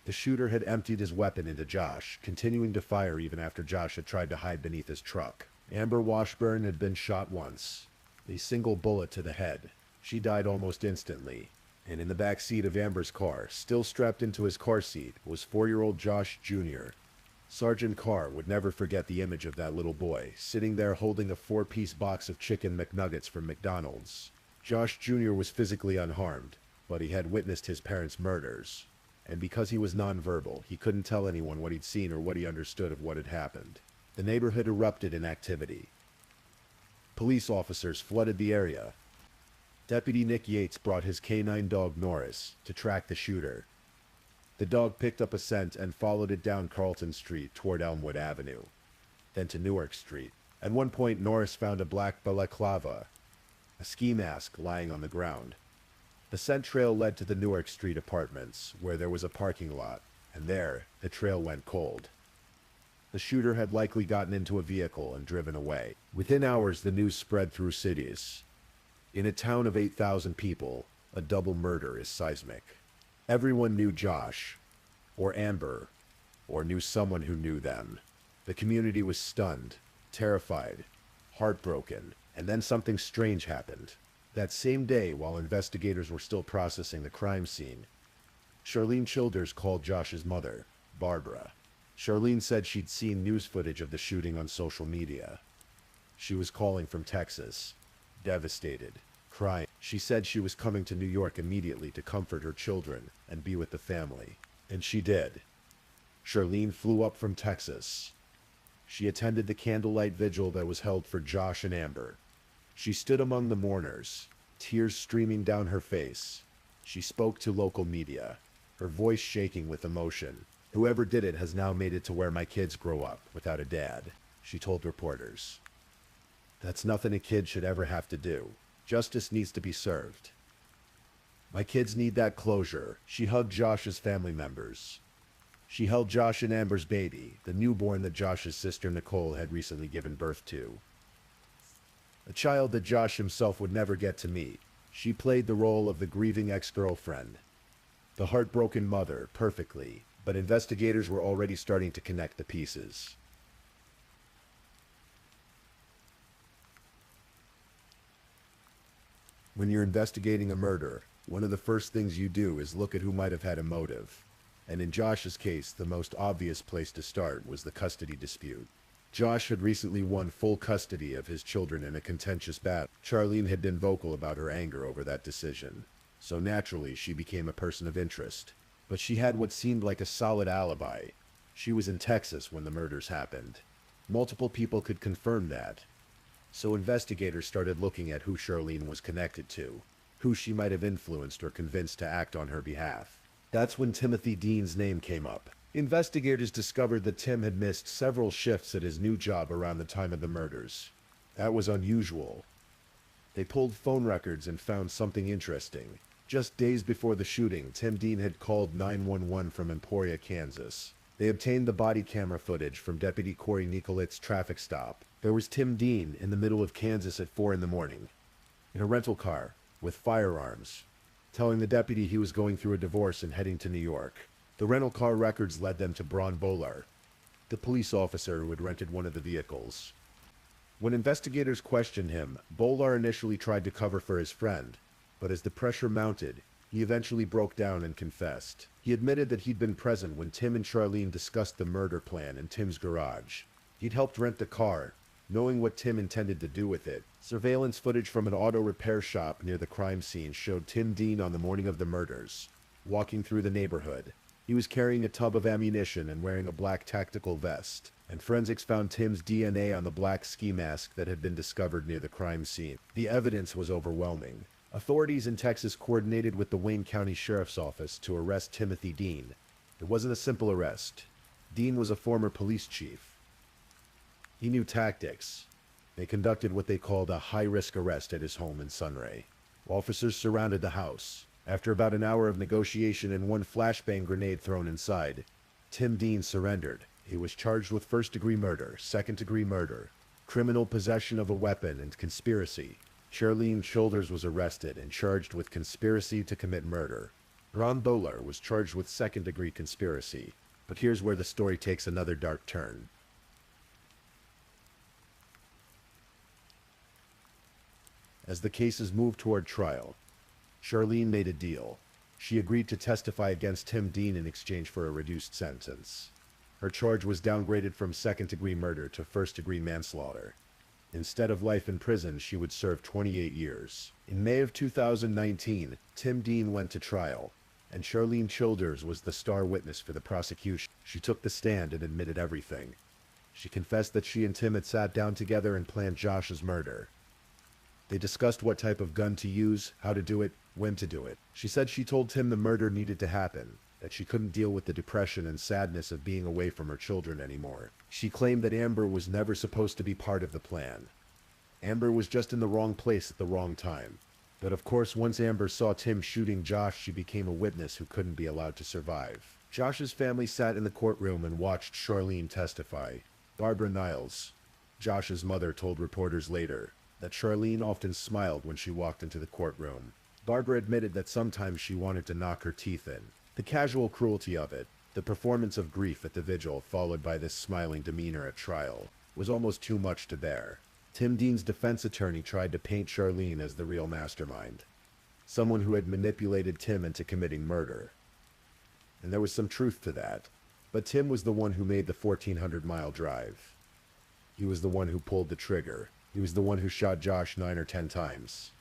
The shooter had emptied his weapon into Josh, continuing to fire even after Josh had tried to hide beneath his truck. Amber Washburn had been shot once, a single bullet to the head. She died almost instantly. And in the back seat of Amber's car, still strapped into his car seat, was 4-year-old Josh Jr. Sergeant Carr would never forget the image of that little boy, sitting there holding a 4-piece box of chicken McNuggets from McDonald's. Josh Jr. was physically unharmed, but he had witnessed his parents' murders. And because he was nonverbal, he couldn't tell anyone what he'd seen or what he understood of what had happened. The neighborhood erupted in activity. Police officers flooded the area. Deputy Nick Yates brought his canine dog Norris to track the shooter. The dog picked up a scent and followed it down Carlton Street toward Elmwood Avenue, then to Newark Street. At one point, Norris found a black balaclava, a ski mask, lying on the ground. The scent trail led to the Newark Street apartments, where there was a parking lot, and there, the trail went cold. The shooter had likely gotten into a vehicle and driven away. Within hours, the news spread through cities. In a town of 8,000 people, a double murder is seismic. Everyone knew Josh, or Amber, or knew someone who knew them. The community was stunned, terrified, heartbroken, and then something strange happened. That same day, while investigators were still processing the crime scene, Charlene Childers called Josh's mother, Barbara. Charlene said she'd seen news footage of the shooting on social media. She was calling from Texas, devastated, crying. She said she was coming to New York immediately to comfort her children and be with the family. And she did. Charlene flew up from Texas. She attended the candlelight vigil that was held for Josh and Amber. She stood among the mourners, tears streaming down her face. She spoke to local media, her voice shaking with emotion. "Whoever did it has now made it to where my kids grow up without a dad," she told reporters. "That's nothing a kid should ever have to do. Justice needs to be served. My kids need that closure." She hugged Josh's family members. She held Josh and Amber's baby, the newborn that Josh's sister Nicole had recently given birth to. A child that Josh himself would never get to meet. She played the role of the grieving ex-girlfriend, the heartbroken mother, perfectly, but investigators were already starting to connect the pieces. When you're investigating a murder, one of the first things you do is look at who might have had a motive. And in Josh's case, the most obvious place to start was the custody dispute. Josh had recently won full custody of his children in a contentious battle. Charlene had been vocal about her anger over that decision, so naturally she became a person of interest. But she had what seemed like a solid alibi. She was in Texas when the murders happened. Multiple people could confirm that. So investigators started looking at who Charlene was connected to, who she might have influenced or convinced to act on her behalf. That's when Timothy Dean's name came up. Investigators discovered that Tim had missed several shifts at his new job around the time of the murders. That was unusual. They pulled phone records and found something interesting. Just days before the shooting, Tim Dean had called 911 from Emporia, Kansas. They obtained the body camera footage from Deputy Corey Nicolit's traffic stop. There was Tim Dean in the middle of Kansas at 4 in the morning, in a rental car, with firearms, telling the deputy he was going through a divorce and heading to New York. The rental car records led them to Braun Bolar, the police officer who had rented one of the vehicles. When investigators questioned him, Bolar initially tried to cover for his friend, but as the pressure mounted, he eventually broke down and confessed. He admitted that he'd been present when Tim and Charlene discussed the murder plan in Tim's garage. He'd helped rent the car, knowing what Tim intended to do with it. Surveillance footage from an auto repair shop near the crime scene showed Tim Dean on the morning of the murders, walking through the neighborhood. He was carrying a tub of ammunition and wearing a black tactical vest, and forensics found Tim's DNA on the black ski mask that had been discovered near the crime scene. The evidence was overwhelming. Authorities in Texas coordinated with the Wayne County Sheriff's Office to arrest Timothy Dean. It wasn't a simple arrest. Dean was a former police chief. He knew tactics. They conducted what they called a high-risk arrest at his home in Sunray. Officers surrounded the house. After about an hour of negotiation and one flashbang grenade thrown inside, Tim Dean surrendered. He was charged with first-degree murder, second-degree murder, criminal possession of a weapon, and conspiracy. Charlene Childers was arrested and charged with conspiracy to commit murder. Ron Bolar was charged with second-degree conspiracy, but here's where the story takes another dark turn. As the cases moved toward trial, Charlene made a deal. She agreed to testify against Tim Dean in exchange for a reduced sentence. Her charge was downgraded from second-degree murder to first-degree manslaughter. Instead of life in prison, she would serve 28 years. In May of 2019, Tim Dean went to trial, and Charlene Childers was the star witness for the prosecution. She took the stand and admitted everything. She confessed that she and Tim had sat down together and planned Josh's murder. They discussed what type of gun to use, how to do it, when to do it. She said she told Tim the murder needed to happen, that she couldn't deal with the depression and sadness of being away from her children anymore. She claimed that Amber was never supposed to be part of the plan. Amber was just in the wrong place at the wrong time. But of course, once Amber saw Tim shooting Josh, she became a witness who couldn't be allowed to survive. Josh's family sat in the courtroom and watched Charlene testify. Barbara Niles, Josh's mother, told reporters later that Charlene often smiled when she walked into the courtroom. Barbara admitted that sometimes she wanted to knock her teeth in. The casual cruelty of it, the performance of grief at the vigil followed by this smiling demeanor at trial, was almost too much to bear. Tim Dean's defense attorney tried to paint Charlene as the real mastermind, someone who had manipulated Tim into committing murder. And there was some truth to that. But Tim was the one who made the 1,400-mile drive. He was the one who pulled the trigger. He was the one who shot Josh 9 or 10 times,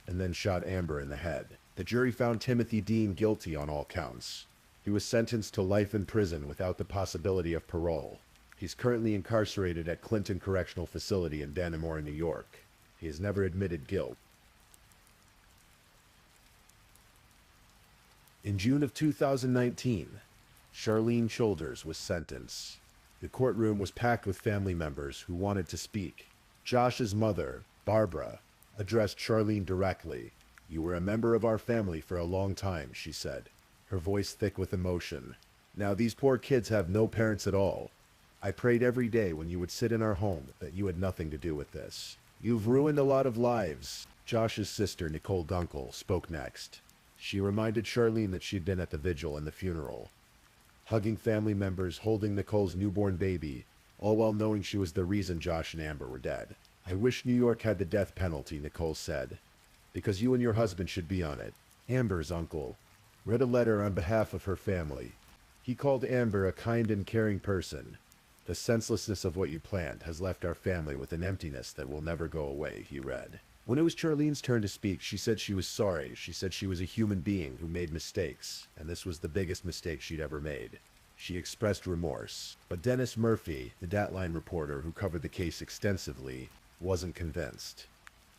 and then shot Amber in the head. The jury found Timothy Dean guilty on all counts. He was sentenced to life in prison without the possibility of parole. He's currently incarcerated at Clinton Correctional Facility in Dannemora, New York. He has never admitted guilt. In June of 2019, Charlene Childers was sentenced. The courtroom was packed with family members who wanted to speak. Josh's mother, Barbara, addressed Charlene directly. "You were a member of our family for a long time," she said, her voice thick with emotion. "Now these poor kids have no parents at all. I prayed every day when you would sit in our home that you had nothing to do with this. You've ruined a lot of lives." Josh's sister, Nicole Dunkel, spoke next. She reminded Charlene that she'd been at the vigil and the funeral, hugging family members, holding Nicole's newborn baby, all while knowing she was the reason Josh and Amber were dead. "I wish New York had the death penalty," Nicole said, "because you and your husband should be on it." Amber's uncle read a letter on behalf of her family. He called Amber a kind and caring person. "The senselessness of what you planned has left our family with an emptiness that will never go away," he read. When it was Charlene's turn to speak, she said she was sorry. She said she was a human being who made mistakes, and this was the biggest mistake she'd ever made. She expressed remorse. But Dennis Murphy, the Datline reporter who covered the case extensively, wasn't convinced.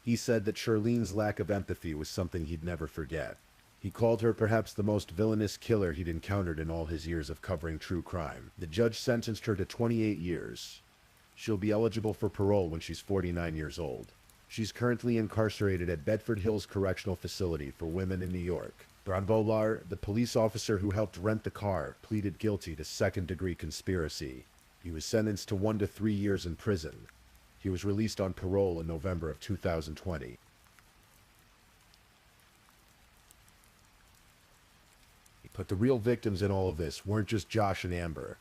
He said that Charlene's lack of empathy was something he'd never forget. He called her perhaps the most villainous killer he'd encountered in all his years of covering true crime. The judge sentenced her to 28 years. She'll be eligible for parole when she's 49 years old. She's currently incarcerated at Bedford Hills Correctional Facility for Women in New York. Ron Bolar, the police officer who helped rent the car, pleaded guilty to second-degree conspiracy. He was sentenced to 1 to 3 years in prison. He was released on parole in November of 2020. But the real victims in all of this weren't just Josh and Amber.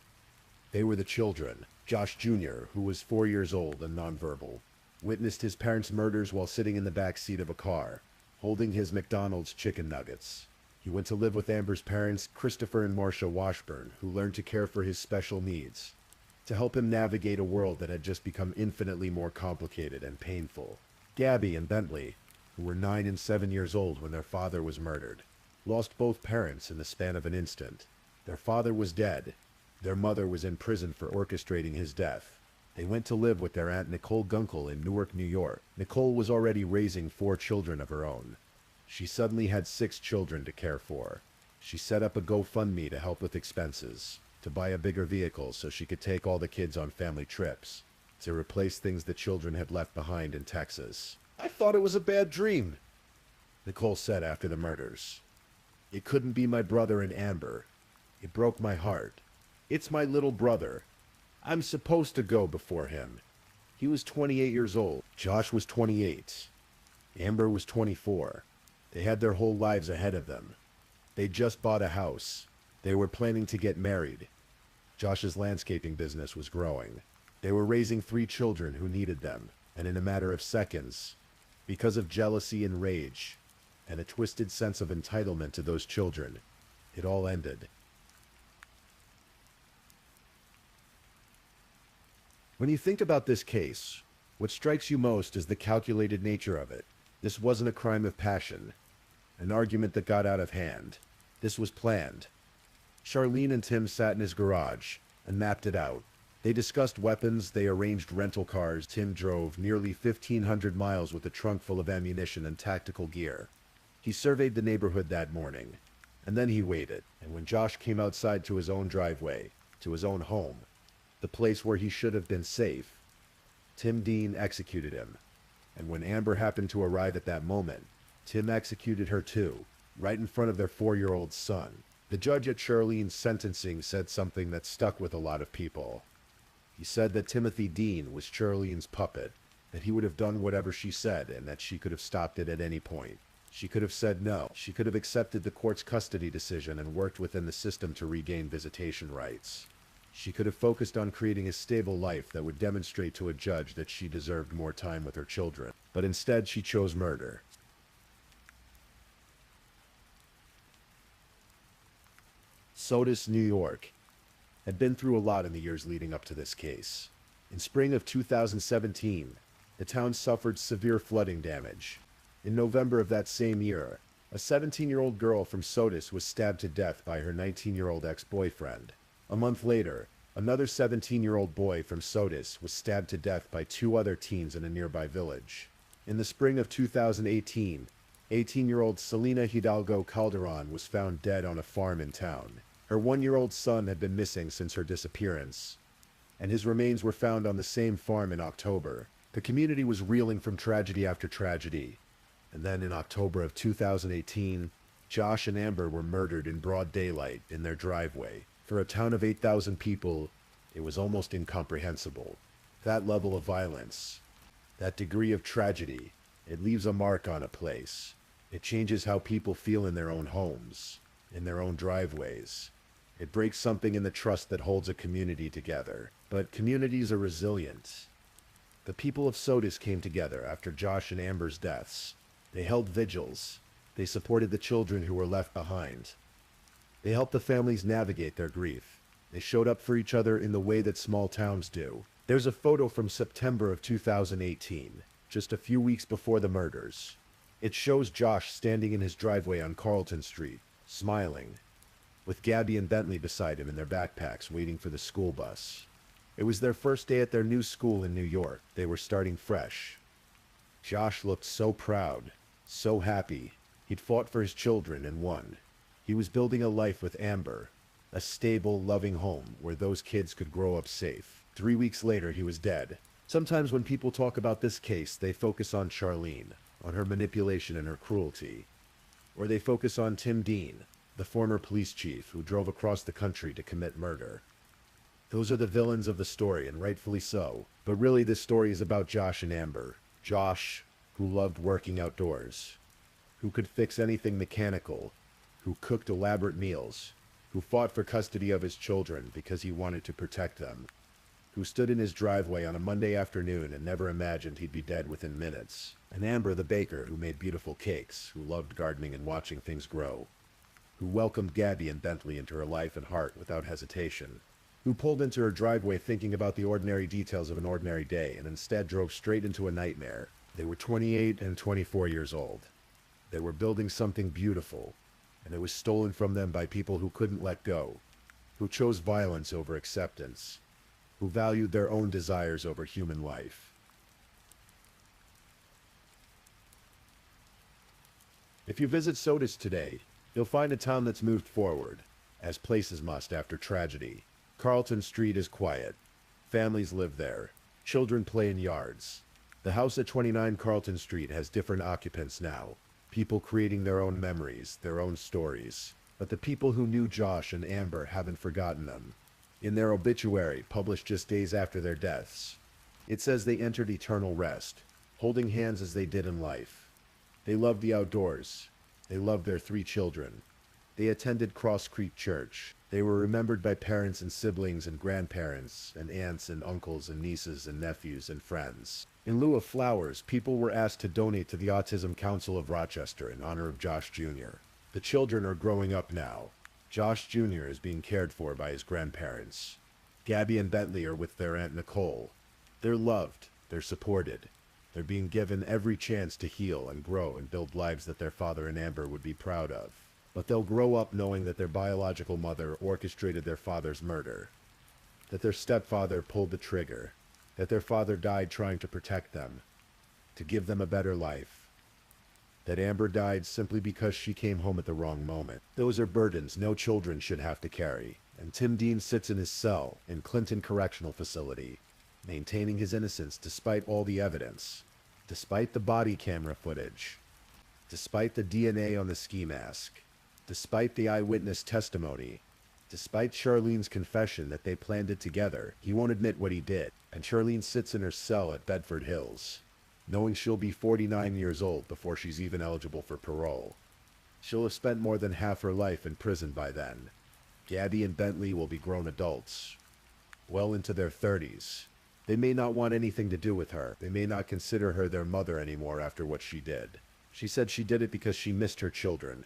They were the children. Josh Jr., who was 4 years old and nonverbal, witnessed his parents' murders while sitting in the back seat of a car, holding his McDonald's chicken nuggets. He went to live with Amber's parents, Christopher and Marcia Washburn, who learned to care for his special needs, to help him navigate a world that had just become infinitely more complicated and painful. Gabby and Bentley, who were 9 and 7 years old when their father was murdered, lost both parents in the span of an instant. Their father was dead. Their mother was in prison for orchestrating his death. They went to live with their aunt Nicole Gunkel in Newark, New York. Nicole was already raising 4 children of her own. She suddenly had 6 children to care for. She set up a GoFundMe to help with expenses, to buy a bigger vehicle so she could take all the kids on family trips, to replace things the children had left behind in Texas. "I thought it was a bad dream," Nicole said after the murders. "It couldn't be my brother and Amber. It broke my heart. It's my little brother. I'm supposed to go before him." He was 28 years old. Josh was 28. Amber was 24. They had their whole lives ahead of them. They just bought a house. They were planning to get married. Josh's landscaping business was growing. They were raising 3 children who needed them, and in a matter of seconds, because of jealousy and rage, and a twisted sense of entitlement to those children, it all ended. When you think about this case, what strikes you most is the calculated nature of it. This wasn't a crime of passion, an argument that got out of hand. This was planned. Charlene and Tim sat in his garage and mapped it out. They discussed weapons, they arranged rental cars. Tim drove nearly 1,500 miles with a trunk full of ammunition and tactical gear. He surveyed the neighborhood that morning, and then he waited. And when Josh came outside to his own driveway, to his own home, the place where he should have been safe, Tim Dean executed him. And when Amber happened to arrive at that moment, Tim executed her too, right in front of their 4-year-old son. The judge at Charlene's sentencing said something that stuck with a lot of people. He said that Timothy Dean was Charlene's puppet, that he would have done whatever she said and that she could have stopped it at any point. She could have said no. She could have accepted the court's custody decision and worked within the system to regain visitation rights. She could have focused on creating a stable life that would demonstrate to a judge that she deserved more time with her children. But instead, she chose murder. Sodus, New York, had been through a lot in the years leading up to this case. In spring of 2017, the town suffered severe flooding damage. In November of that same year, a 17-year-old girl from Sodus was stabbed to death by her 19-year-old ex-boyfriend. A month later, another 17-year-old boy from Sodus was stabbed to death by 2 other teens in a nearby village. In the spring of 2018, 18-year-old Selena Hidalgo Calderon was found dead on a farm in town. Her 1-year-old son had been missing since her disappearance, and his remains were found on the same farm in October. The community was reeling from tragedy after tragedy, and then in October of 2018, Josh and Amber were murdered in broad daylight in their driveway. For a town of 8,000 people, it was almost incomprehensible. That level of violence, that degree of tragedy, it leaves a mark on a place. It changes how people feel in their own homes, in their own driveways. It breaks something in the trust that holds a community together. But communities are resilient. The people of Sodus came together after Josh and Amber's deaths. They held vigils. They supported the children who were left behind. They helped the families navigate their grief. They showed up for each other in the way that small towns do. There's a photo from September of 2018, just a few weeks before the murders. It shows Josh standing in his driveway on Carlton Street, smiling, with Gabby and Bentley beside him in their backpacks waiting for the school bus. It was their first day at their new school in New York. They were starting fresh. Josh looked so proud, so happy. He'd fought for his children and won. He was building a life with Amber, a stable, loving home where those kids could grow up safe. 3 weeks later, he was dead. Sometimes when people talk about this case, they focus on Charlene, on her manipulation and her cruelty. Or they focus on Tim Dean, the former police chief who drove across the country to commit murder. Those are the villains of the story, and rightfully so. But really, this story is about Josh and Amber. Josh, who loved working outdoors, who could fix anything mechanical, who cooked elaborate meals, who fought for custody of his children because he wanted to protect them, who stood in his driveway on a Monday afternoon and never imagined he'd be dead within minutes. And Amber, the baker, who made beautiful cakes, who loved gardening and watching things grow, who welcomed Gabby and Bentley into her life and heart without hesitation, who pulled into her driveway thinking about the ordinary details of an ordinary day and instead drove straight into a nightmare. They were 28 and 24 years old. They were building something beautiful, and it was stolen from them by people who couldn't let go, who chose violence over acceptance, who valued their own desires over human life. If you visit Sodus today, you'll find a town that's moved forward, as places must after tragedy. Carlton Street is quiet. Families live there. Children play in yards. The house at 29 Carlton Street has different occupants now. People creating their own memories, their own stories. But the people who knew Josh and Amber haven't forgotten them. In their obituary, published just days after their deaths, it says they entered eternal rest, holding hands as they did in life. They loved the outdoors. They loved their 3 children. They attended Cross Creek Church. They were remembered by parents and siblings and grandparents and aunts and uncles and nieces and nephews and friends. In lieu of flowers, people were asked to donate to the Autism Council of Rochester in honor of Josh Jr. The children are growing up now. Josh Jr. is being cared for by his grandparents. Gabby and Bentley are with their Aunt Nicole. They're loved. They're supported. They're being given every chance to heal and grow and build lives that their father and Amber would be proud of. But they'll grow up knowing that their biological mother orchestrated their father's murder, that their stepfather pulled the trigger, that their father died trying to protect them, to give them a better life, that Amber died simply because she came home at the wrong moment. Those are burdens no children should have to carry, and Tim Dean sits in his cell in Clinton Correctional Facility, maintaining his innocence despite all the evidence, despite the body camera footage, despite the DNA on the ski mask, despite the eyewitness testimony, despite Charlene's confession that they planned it together. He won't admit what he did, and Charlene sits in her cell at Bedford Hills, knowing she'll be 49 years old before she's even eligible for parole. She'll have spent more than half her life in prison by then. Gabby and Bentley will be grown adults, well into their 30s. They may not want anything to do with her. They may not consider her their mother anymore after what she did. She said she did it because she missed her children,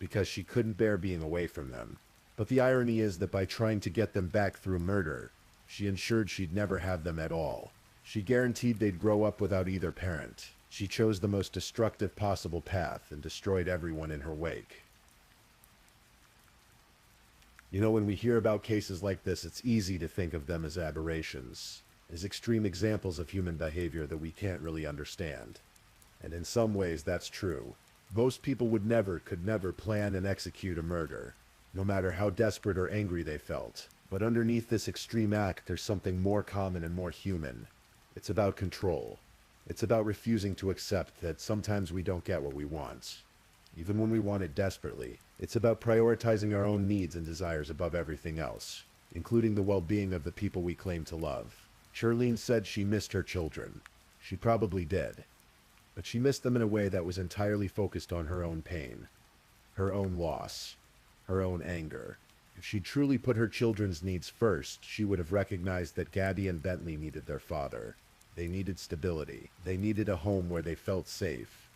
because she couldn't bear being away from them. But the irony is that by trying to get them back through murder, she ensured she'd never have them at all. She guaranteed they'd grow up without either parent. She chose the most destructive possible path and destroyed everyone in her wake. You know, when we hear about cases like this, it's easy to think of them as aberrations, as extreme examples of human behavior that we can't really understand. And in some ways, that's true. Most people could never plan and execute a murder, no matter how desperate or angry they felt. But underneath this extreme act, there's something more common and more human. It's about control. It's about refusing to accept that sometimes we don't get what we want, even when we want it desperately. It's about prioritizing our own needs and desires above everything else, including the well-being of the people we claim to love. Charlene said she missed her children. She probably did. But she missed them in a way that was entirely focused on her own pain, her own loss, her own anger. If she truly put her children's needs first, she would have recognized that Gabby and Bentley needed their father. They needed stability. They needed a home where they felt safe.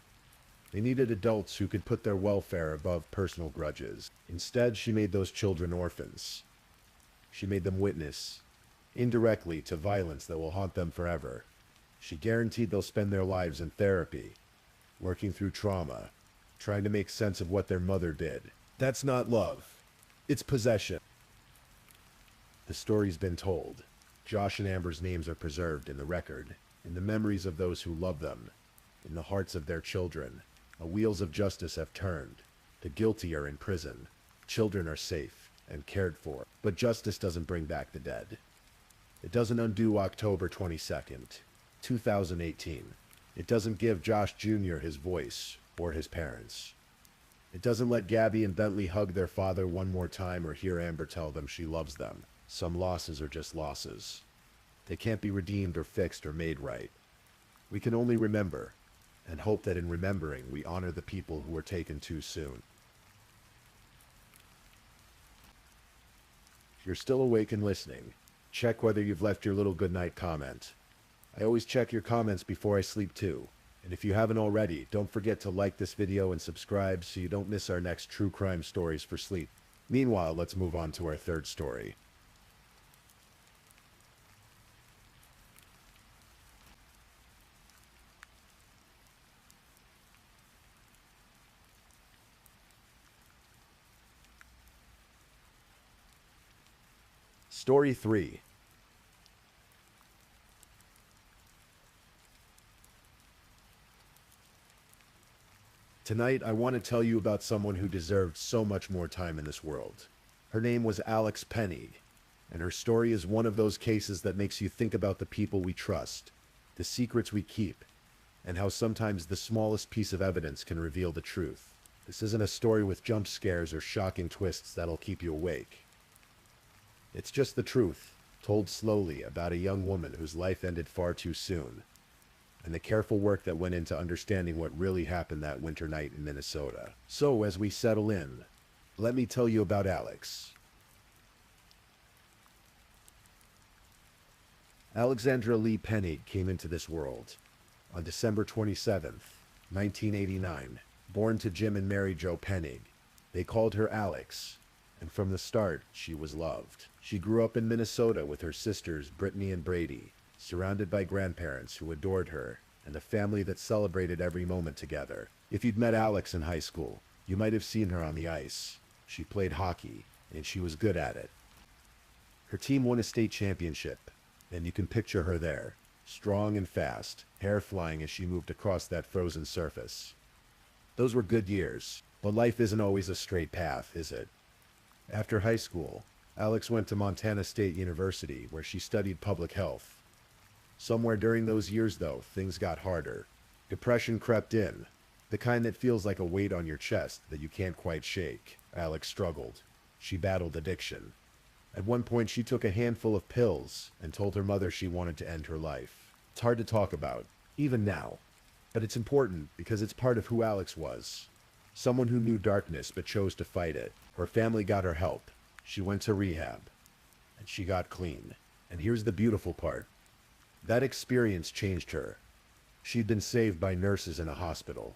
They needed adults who could put their welfare above personal grudges. Instead, she made those children orphans. She made them witness, indirectly, to violence that will haunt them forever. She guaranteed they'll spend their lives in therapy, working through trauma, trying to make sense of what their mother did. That's not love. It's possession. The story's been told. Josh and Amber's names are preserved in the record, in the memories of those who love them, in the hearts of their children. The wheels of justice have turned. The guilty are in prison. Children are safe and cared for. But justice doesn't bring back the dead. It doesn't undo October 22nd, 2018. It doesn't give Josh Jr. his voice or his parents. It doesn't let Gabby and Bentley hug their father one more time or hear Amber tell them she loves them. Some losses are just losses. They can't be redeemed or fixed or made right. We can only remember, and hope that in remembering we honor the people who were taken too soon. If you're still awake and listening, check whether you've left your little goodnight comment. I always check your comments before I sleep too. And if you haven't already, don't forget to like this video and subscribe so you don't miss our next true crime stories for sleep. Meanwhile, let's move on to our third story. Story 3. Tonight, I want to tell you about someone who deserved so much more time in this world. Her name was Alex Penny, and her story is one of those cases that makes you think about the people we trust, the secrets we keep, and how sometimes the smallest piece of evidence can reveal the truth. This isn't a story with jump scares or shocking twists that'll keep you awake. It's just the truth, told slowly, about a young woman whose life ended far too soon, and the careful work that went into understanding what really happened that winter night in Minnesota. So, as we settle in, Let me tell you about Alex. Alexandra Lee Penning came into this world on December 27th, 1989, born to Jim and Mary Jo Penning. They called her Alex, and from the start, she was loved. She grew up in Minnesota with her sisters Brittany and Brady, surrounded by grandparents who adored her, and a family that celebrated every moment together. If you'd met Alex in high school, you might have seen her on the ice. She played hockey, and she was good at it. Her team won a state championship, and you can picture her there, strong and fast, hair flying as she moved across that frozen surface. Those were good years, but life isn't always a straight path, is it? After high school, Alex went to Montana State University, where she studied public health. Somewhere during those years, though, things got harder. Depression crept in, the kind that feels like a weight on your chest that you can't quite shake. Alex struggled. She battled addiction. At one point, she took a handful of pills and told her mother she wanted to end her life. It's hard to talk about, even now, but it's important because it's part of who Alex was. Someone who knew darkness but chose to fight it. Her family got her help. She went to rehab, and she got clean. And here's the beautiful part. That experience changed her. She'd been saved by nurses in a hospital,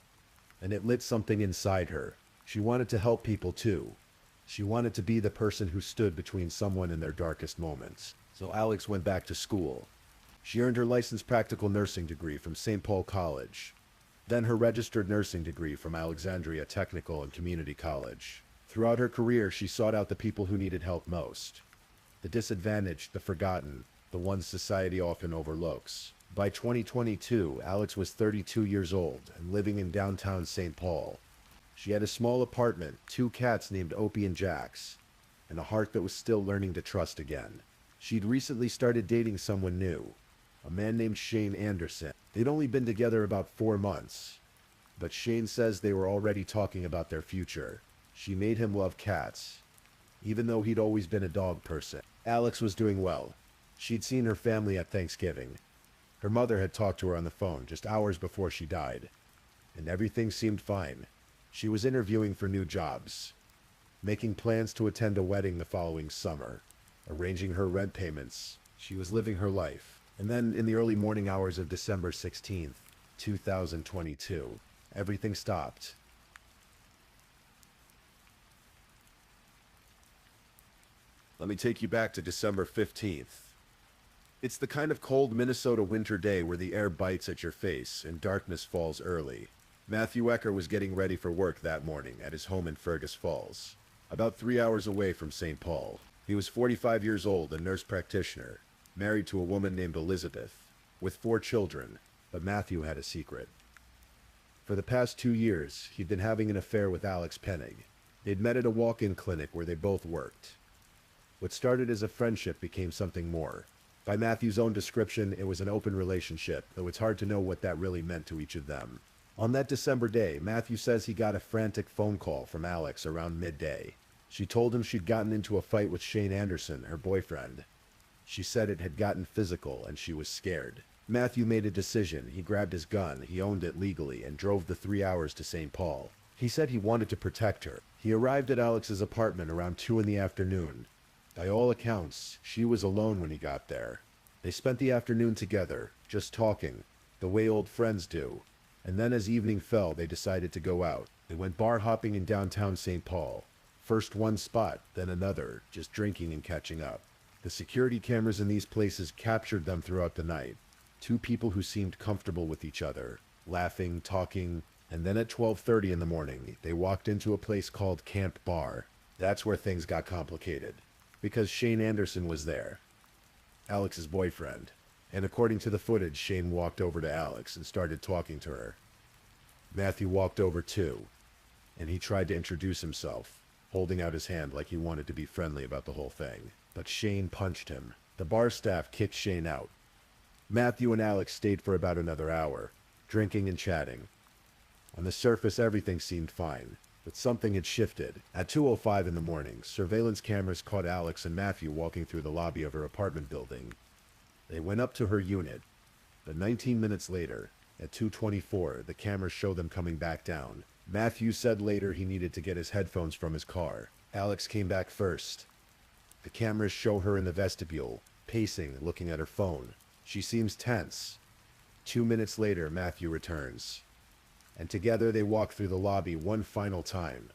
and it lit something inside her. She wanted to help people too. She wanted to be the person who stood between someone in their darkest moments. So Alex went back to school. She earned her licensed practical nursing degree from St. Paul College, then her registered nursing degree from Alexandria Technical and Community College. Throughout her career, she sought out the people who needed help most. The disadvantaged, the forgotten, the ones society often overlooks. By 2022, Alex was 32 years old and living in downtown St. Paul. She had a small apartment, 2 cats named Opie and Jax, and a heart that was still learning to trust again. She'd recently started dating someone new, a man named Shane Anderson. They'd only been together about 4 months, but Shane says they were already talking about their future. She made him love cats, even though he'd always been a dog person. Alex was doing well. She'd seen her family at Thanksgiving. Her mother had talked to her on the phone just hours before she died, and everything seemed fine. She was interviewing for new jobs, making plans to attend a wedding the following summer, arranging her rent payments. She was living her life. And then in the early morning hours of December 16th, 2022, everything stopped. Let me take you back to December 15th. It's the kind of cold Minnesota winter day where the air bites at your face and darkness falls early. Matthew Ecker was getting ready for work that morning at his home in Fergus Falls, about 3 hours away from St. Paul. He was 45 years old, a nurse practitioner, married to a woman named Elizabeth, with 4 children, but Matthew had a secret. For the past 2 years, he'd been having an affair with Alex Penning. They'd met at a walk-in clinic where they both worked. What started as a friendship became something more. By Matthew's own description, it was an open relationship, though it's hard to know what that really meant to each of them. On that December day, Matthew says he got a frantic phone call from Alex around midday. She told him she'd gotten into a fight with Shane Anderson, her boyfriend. She said it had gotten physical and she was scared. Matthew made a decision. He grabbed his gun, he owned it legally, and drove the 3 hours to St. Paul. He said he wanted to protect her. He arrived at Alex's apartment around 2 in the afternoon. By all accounts, she was alone when he got there. They spent the afternoon together, just talking, the way old friends do. And then as evening fell, they decided to go out. They went bar hopping in downtown St. Paul. First one spot, then another, just drinking and catching up. The security cameras in these places captured them throughout the night. 2 people who seemed comfortable with each other, laughing, talking, and then at 12:30 in the morning, they walked into a place called Camp Bar. That's where things got complicated, because Shane Anderson was there, Alex's boyfriend. And according to the footage, Shane walked over to Alex and started talking to her. Matthew walked over too, and he tried to introduce himself, holding out his hand like he wanted to be friendly about the whole thing. But Shane punched him. The bar staff kicked Shane out. Matthew and Alex stayed for about another hour, drinking and chatting. On the surface, everything seemed fine, but something had shifted. At 2:05 in the morning, surveillance cameras caught Alex and Matthew walking through the lobby of her apartment building. They went up to her unit, but 19 minutes later, at 2:24, the cameras show them coming back down. Matthew said later he needed to get his headphones from his car. Alex came back first. The cameras show her in the vestibule, pacing, looking at her phone. She seems tense. 2 minutes later, Matthew returns, and together they walk through the lobby one final time.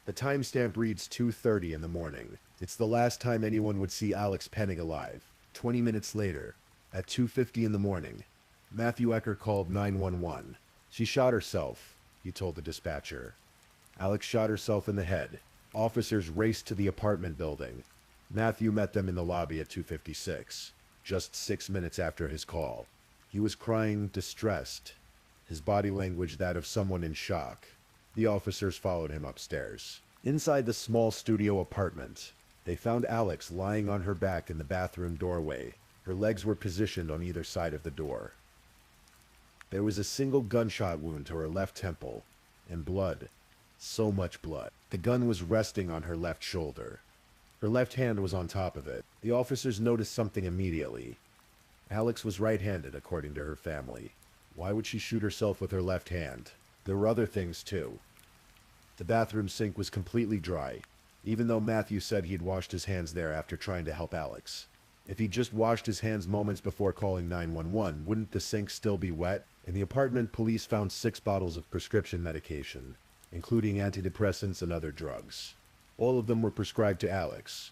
The timestamp reads 2:30 in the morning. It's the last time anyone would see Alex Penning alive. 20 minutes later, at 2:50 in the morning, Matthew Ecker called 911. She shot herself, he told the dispatcher. Alex shot herself in the head. Officers raced to the apartment building. Matthew met them in the lobby at 2:56, just 6 minutes after his call. He was crying, distressed, his body language that of someone in shock. The officers followed him upstairs. Inside the small studio apartment, they found Alex lying on her back in the bathroom doorway. Her legs were positioned on either side of the door. There was a single gunshot wound to her left temple, and blood. So much blood. The gun was resting on her left shoulder. Her left hand was on top of it. The officers noticed something immediately. Alex was right-handed, according to her family. Why would she shoot herself with her left hand? There were other things, too. The bathroom sink was completely dry, even though Matthew said he'd washed his hands there after trying to help Alex. If he'd just washed his hands moments before calling 911, wouldn't the sink still be wet? In the apartment, police found 6 bottles of prescription medication, including antidepressants and other drugs. All of them were prescribed to Alex.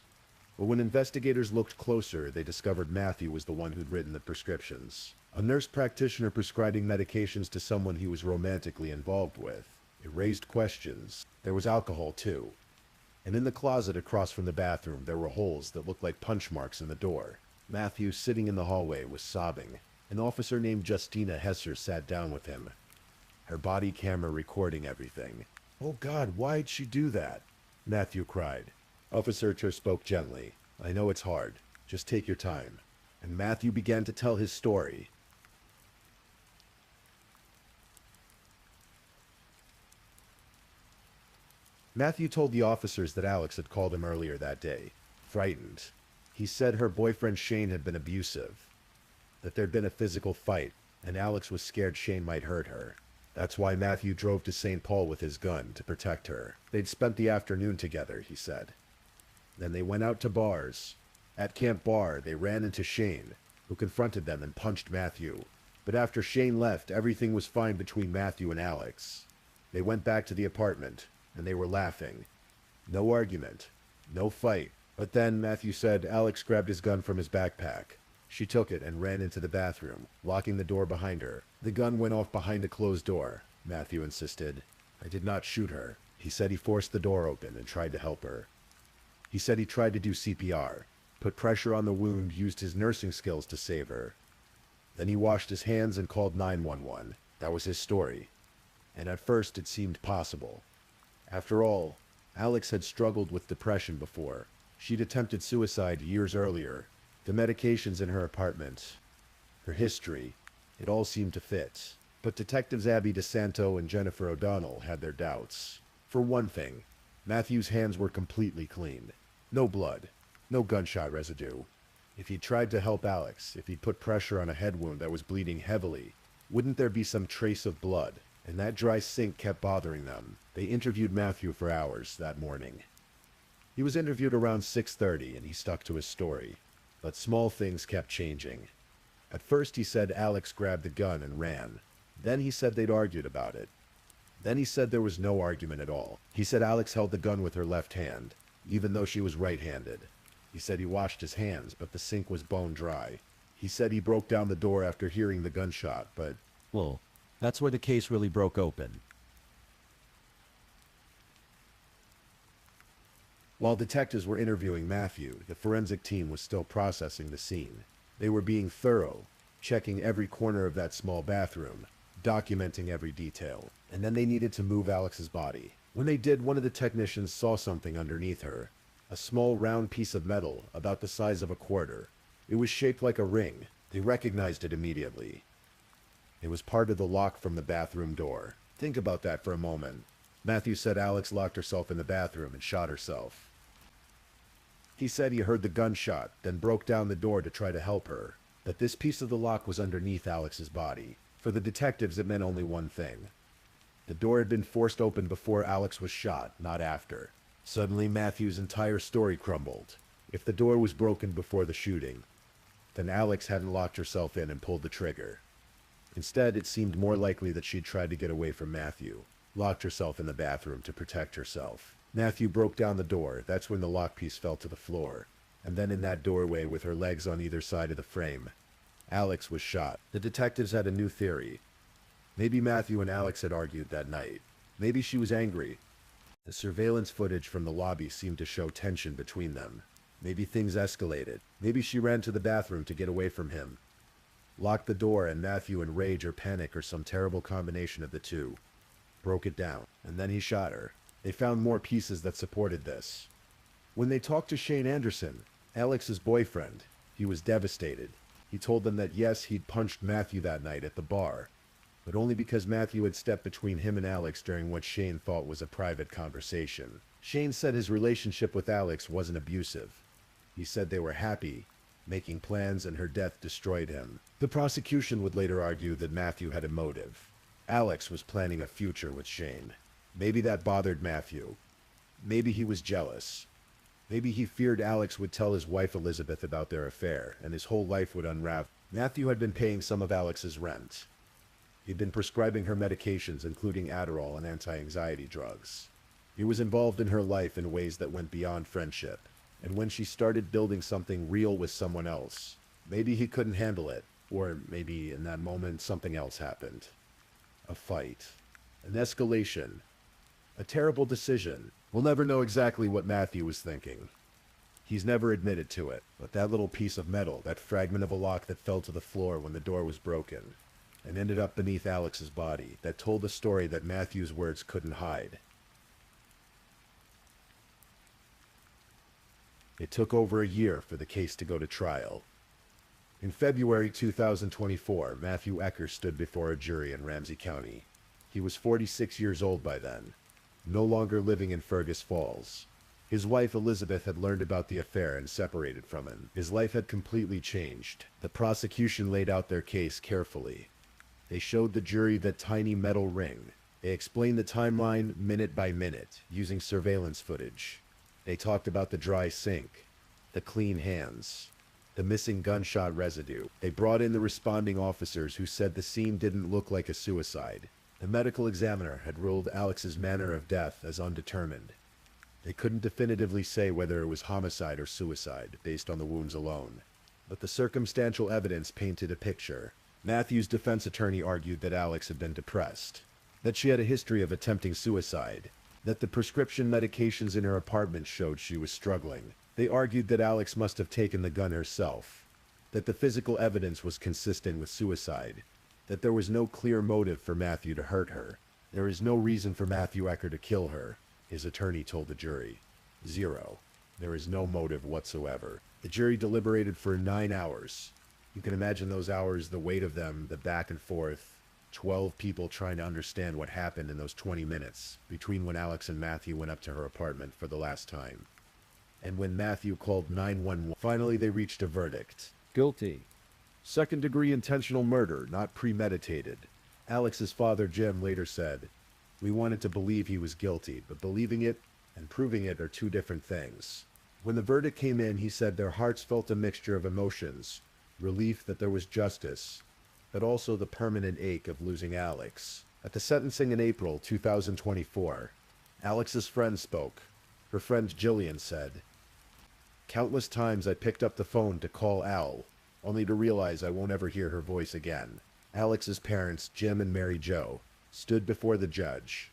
But when investigators looked closer, they discovered Matthew was the one who'd written the prescriptions. A nurse practitioner prescribing medications to someone he was romantically involved with. It raised questions. There was alcohol, too. And in the closet across from the bathroom, there were holes that looked like punch marks in the door. Matthew, sitting in the hallway, was sobbing. An officer named Justina Hesser sat down with him, her body camera recording everything. "Oh God, why'd she do that?" Matthew cried. Officer Ter spoke gently. "I know it's hard. Just take your time." And Matthew began to tell his story. Matthew told the officers that Alex had called him earlier that day, frightened. He said her boyfriend Shane had been abusive, that there'd been a physical fight, and Alex was scared Shane might hurt her. That's why Matthew drove to St. Paul with his gun, to protect her. They'd spent the afternoon together, he said. Then they went out to bars. At Camp Bar, they ran into Shane, who confronted them and punched Matthew. But after Shane left, everything was fine between Matthew and Alex. They went back to the apartment, and they were laughing. No argument. No fight. But then, Matthew said, Alex grabbed his gun from his backpack. She took it and ran into the bathroom, locking the door behind her. The gun went off behind a closed door, Matthew insisted. I did not shoot her. He said he forced the door open and tried to help her. He said he tried to do CPR, put pressure on the wound, used his nursing skills to save her. Then he washed his hands and called 911. That was his story. And at first it seemed possible. After all, Alex had struggled with depression before. She'd attempted suicide years earlier. The medications in her apartment, her history, it all seemed to fit. But Detectives Abby DeSanto and Jennifer O'Donnell had their doubts. For one thing, Matthew's hands were completely clean. No blood, no gunshot residue. If he'd tried to help Alex, if he'd put pressure on a head wound that was bleeding heavily, wouldn't there be some trace of blood? And that dry sink kept bothering them. They interviewed Matthew for hours that morning. He was interviewed around 6:30 and he stuck to his story. But small things kept changing. At first he said Alex grabbed the gun and ran. Then he said they'd argued about it. Then he said there was no argument at all. He said Alex held the gun with her left hand, even though she was right-handed. He said he washed his hands, but the sink was bone dry. He said he broke down the door after hearing the gunshot, but... Well, that's where the case really broke open. While detectives were interviewing Matthew, the forensic team was still processing the scene. They were being thorough, checking every corner of that small bathroom, documenting every detail. And then they needed to move Alex's body. When they did, one of the technicians saw something underneath her. A small round piece of metal, about the size of a quarter. It was shaped like a ring. They recognized it immediately. It was part of the lock from the bathroom door. Think about that for a moment. Matthew said Alex locked herself in the bathroom and shot herself. He said he heard the gunshot, then broke down the door to try to help her. That this piece of the lock was underneath Alex's body. For the detectives, it meant only one thing. The door had been forced open before Alex was shot, not after. Suddenly, Matthew's entire story crumbled. If the door was broken before the shooting, then Alex hadn't locked herself in and pulled the trigger. Instead, it seemed more likely that she'd tried to get away from Matthew, locked herself in the bathroom to protect herself. Matthew broke down the door. That's when the lockpiece fell to the floor. And then in that doorway, with her legs on either side of the frame, Alex was shot. The detectives had a new theory. Maybe Matthew and Alex had argued that night. Maybe she was angry. The surveillance footage from the lobby seemed to show tension between them. Maybe things escalated. Maybe she ran to the bathroom to get away from him, locked the door, and Matthew, in rage or panic or some terrible combination of the two, broke it down. And then he shot her. They found more pieces that supported this. When they talked to Shane Anderson, Alex's boyfriend, he was devastated. He told them that yes, he'd punched Matthew that night at the bar, but only because Matthew had stepped between him and Alex during what Shane thought was a private conversation. Shane said his relationship with Alex wasn't abusive. He said they were happy, making plans, and her death destroyed him. The prosecution would later argue that Matthew had a motive. Alex was planning a future with Shane. Maybe that bothered Matthew. Maybe he was jealous. Maybe he feared Alex would tell his wife Elizabeth about their affair, and his whole life would unravel. Matthew had been paying some of Alex's rent. He'd been prescribing her medications, including Adderall and anti-anxiety drugs. He was involved in her life in ways that went beyond friendship. And when she started building something real with someone else, maybe he couldn't handle it. Or maybe in that moment something else happened. A fight. An escalation. A terrible decision. We'll never know exactly what Matthew was thinking. He's never admitted to it. But that little piece of metal, that fragment of a lock that fell to the floor when the door was broken, and ended up beneath Alex's body, that told a story that Matthew's words couldn't hide. It took over a year for the case to go to trial. In February 2024, Matthew Ecker stood before a jury in Ramsey County. He was 46 years old by then, no longer living in Fergus Falls. His wife Elizabeth had learned about the affair and separated from him. His life had completely changed. The prosecution laid out their case carefully. They showed the jury that tiny metal ring. They explained the timeline minute by minute, using surveillance footage. They talked about the dry sink, the clean hands, the missing gunshot residue. They brought in the responding officers who said the scene didn't look like a suicide. The medical examiner had ruled Alex's manner of death as undetermined. They couldn't definitively say whether it was homicide or suicide based on the wounds alone. But the circumstantial evidence painted a picture. Matthew's defense attorney argued that Alex had been depressed, that she had a history of attempting suicide, that the prescription medications in her apartment showed she was struggling. They argued that Alex must have taken the gun herself, that the physical evidence was consistent with suicide, that there was no clear motive for Matthew to hurt her. There is no reason for Matthew Ecker to kill her, his attorney told the jury. Zero. There is no motive whatsoever. The jury deliberated for 9 hours. You can imagine those hours, the weight of them, the back and forth. 12 people trying to understand what happened in those 20 minutes between when Alex and Matthew went up to her apartment for the last time and when Matthew called 911. Finally, they reached a verdict. Guilty. Second-degree intentional murder, not premeditated. Alex's father, Jim, later said, "We wanted to believe he was guilty, but believing it and proving it are two different things." When the verdict came in, he said their hearts felt a mixture of emotions, relief that there was justice, but also the permanent ache of losing Alex. At the sentencing in April 2024, Alex's friend spoke. Her friend Jillian said, "Countless times I picked up the phone to call Al, only to realize I won't ever hear her voice again." Alex's parents, Jim and Mary Jo, stood before the judge.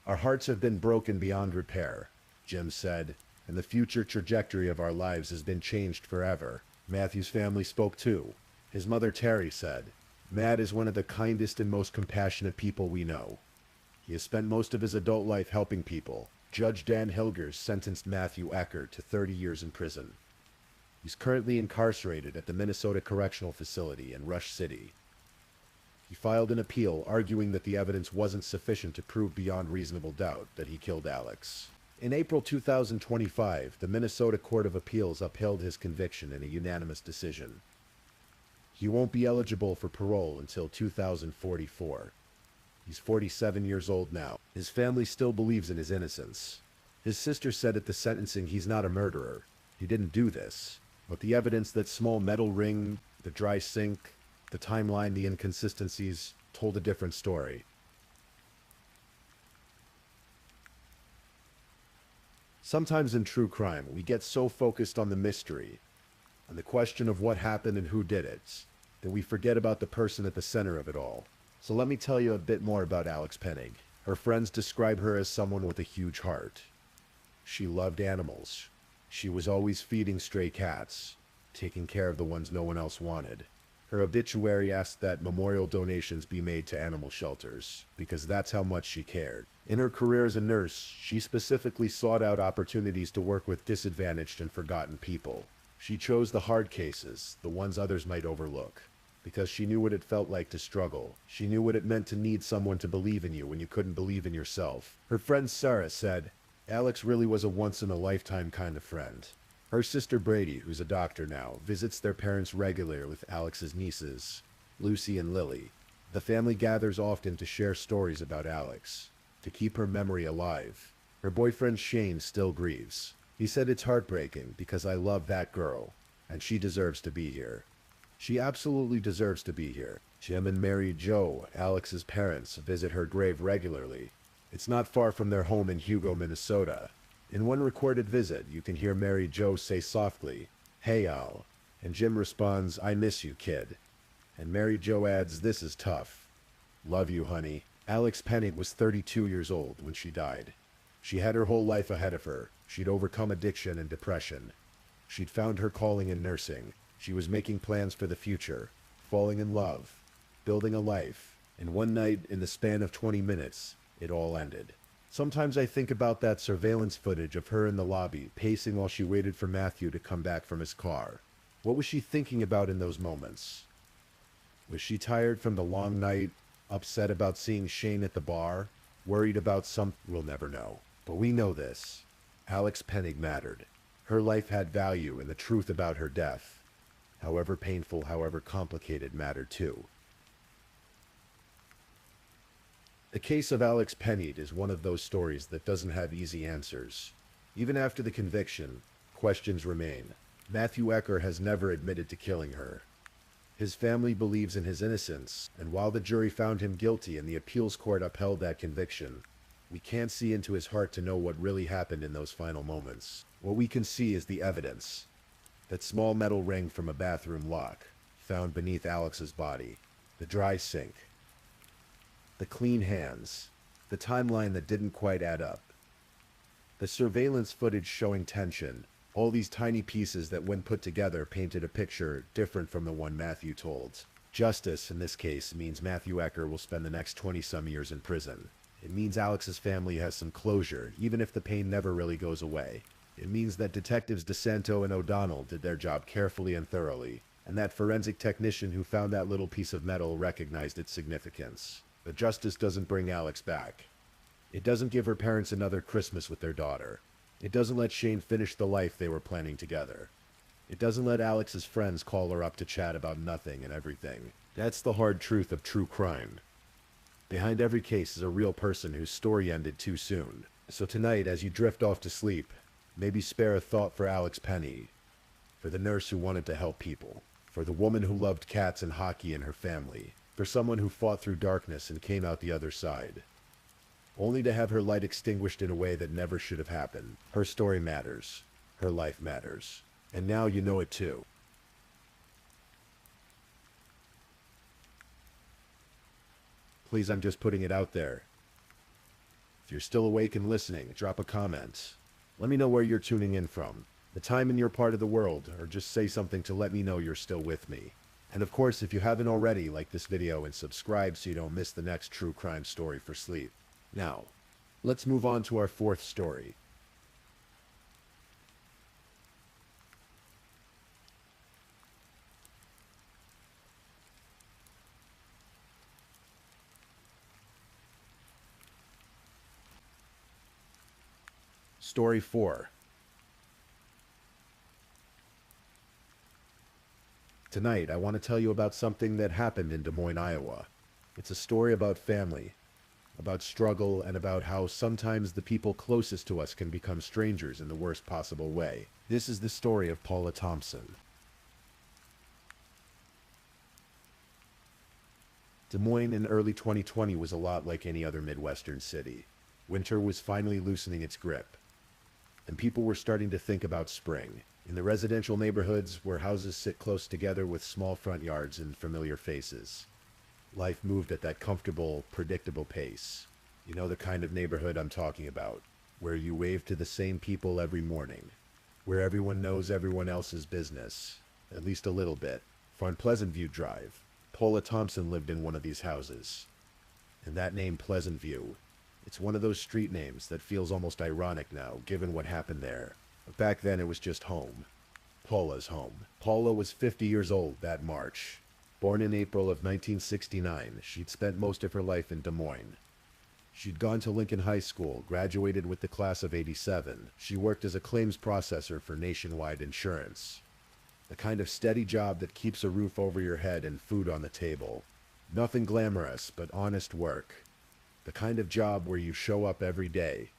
"Our hearts have been broken beyond repair," Jim said, "and the future trajectory of our lives has been changed forever." Matthew's family spoke too. His mother, Terry, said, "Matt is one of the kindest and most compassionate people we know. He has spent most of his adult life helping people." Judge Dan Hilgers sentenced Matthew Ecker to 30 years in prison. He's currently incarcerated at the Minnesota Correctional Facility in Rush City. He filed an appeal arguing that the evidence wasn't sufficient to prove beyond reasonable doubt that he killed Alex. In April 2025, the Minnesota Court of Appeals upheld his conviction in a unanimous decision. He won't be eligible for parole until 2044. He's 47 years old now. His family still believes in his innocence. His sister said at the sentencing he's not a murderer. He didn't do this. But the evidence, that small metal ring, the dry sink, the timeline, the inconsistencies, told a different story. Sometimes in true crime, we get so focused on the mystery, on the question of what happened and who did it, that we forget about the person at the center of it all. So let me tell you a bit more about Alex Penning. Her friends describe her as someone with a huge heart. She loved animals. She was always feeding stray cats, taking care of the ones no one else wanted. Her obituary asked that memorial donations be made to animal shelters, because that's how much she cared. In her career as a nurse, she specifically sought out opportunities to work with disadvantaged and forgotten people. She chose the hard cases, the ones others might overlook, because she knew what it felt like to struggle. She knew what it meant to need someone to believe in you when you couldn't believe in yourself. Her friend Sarah said, "Alex really was a once-in-a-lifetime kind of friend." Her sister Brady, who's a doctor now, visits their parents regularly with Alex's nieces, Lucy and Lily. The family gathers often to share stories about Alex, to keep her memory alive. Her boyfriend Shane still grieves. He said, "It's heartbreaking because I love that girl, and she deserves to be here. She absolutely deserves to be here." Jim and Mary Jo, Alex's parents, visit her grave regularly. It's not far from their home in Hugo, Minnesota. In one recorded visit, you can hear Mary Jo say softly, "Hey, Al," and Jim responds, "I miss you, kid." And Mary Jo adds, "This is tough. Love you, honey." Alex Penning was 32 years old when she died. She had her whole life ahead of her. She'd overcome addiction and depression. She'd found her calling in nursing. She was making plans for the future, falling in love, building a life. And one night, in the span of 20 minutes, it all ended. Sometimes I think about that surveillance footage of her in the lobby, pacing while she waited for Matthew to come back from his car. What was she thinking about in those moments? Was she tired from the long night, upset about seeing Shane at the bar, worried about something? We'll never know. But we know this. Alex Penning mattered. Her life had value, and the truth about her death, however painful, however complicated, mattered too. The case of Alex Penning is one of those stories that doesn't have easy answers. Even after the conviction, questions remain. Matthew Ecker has never admitted to killing her. His family believes in his innocence, and while the jury found him guilty and the appeals court upheld that conviction, we can't see into his heart to know what really happened in those final moments. What we can see is the evidence. That small metal ring from a bathroom lock, found beneath Alex's body. The dry sink. The clean hands. The timeline that didn't quite add up. The surveillance footage showing tension. All these tiny pieces that, when put together, painted a picture different from the one Matthew told. Justice, in this case, means Matthew Ecker will spend the next 20-some years in prison. It means Alex's family has some closure, even if the pain never really goes away. It means that Detectives DeSanto and O'Donnell did their job carefully and thoroughly, and that forensic technician who found that little piece of metal recognized its significance. But justice doesn't bring Alex back. It doesn't give her parents another Christmas with their daughter. It doesn't let Shane finish the life they were planning together. It doesn't let Alex's friends call her up to chat about nothing and everything. That's the hard truth of true crime. Behind every case is a real person whose story ended too soon. So tonight, as you drift off to sleep, maybe spare a thought for Alex Penning, for the nurse who wanted to help people, for the woman who loved cats and hockey in her family, for someone who fought through darkness and came out the other side, only to have her light extinguished in a way that never should have happened. Her story matters. Her life matters. And now you know it too. Please, I'm just putting it out there. If you're still awake and listening, drop a comment. Let me know where you're tuning in from, the time in your part of the world, or just say something to let me know you're still with me. And of course, if you haven't already, like this video and subscribe so you don't miss the next true crime story for sleep. Now, let's move on to our fourth story. Story 4. Tonight, I want to tell you about something that happened in Des Moines, Iowa. It's a story about family, about struggle, and about how sometimes the people closest to us can become strangers in the worst possible way. This is the story of Paula Thompson. Des Moines in early 2020 was a lot like any other Midwestern city. Winter was finally loosening its grip, and people were starting to think about spring. In the residential neighborhoods where houses sit close together with small front yards and familiar faces, life moved at that comfortable, predictable pace. You know the kind of neighborhood I'm talking about, where you wave to the same people every morning, where everyone knows everyone else's business, at least a little bit. On Pleasant View Drive, Paula Thompson lived in one of these houses. And that name, Pleasant View, it's one of those street names that feels almost ironic now, given what happened there. But back then it was just home. Paula's home. Paula was 50 years old that March. Born in April of 1969, she'd spent most of her life in Des Moines. She'd gone to Lincoln High School, graduated with the class of '87. She worked as a claims processor for Nationwide Insurance. The kind of steady job that keeps a roof over your head and food on the table. Nothing glamorous, but honest work. The kind of job where you show up every day,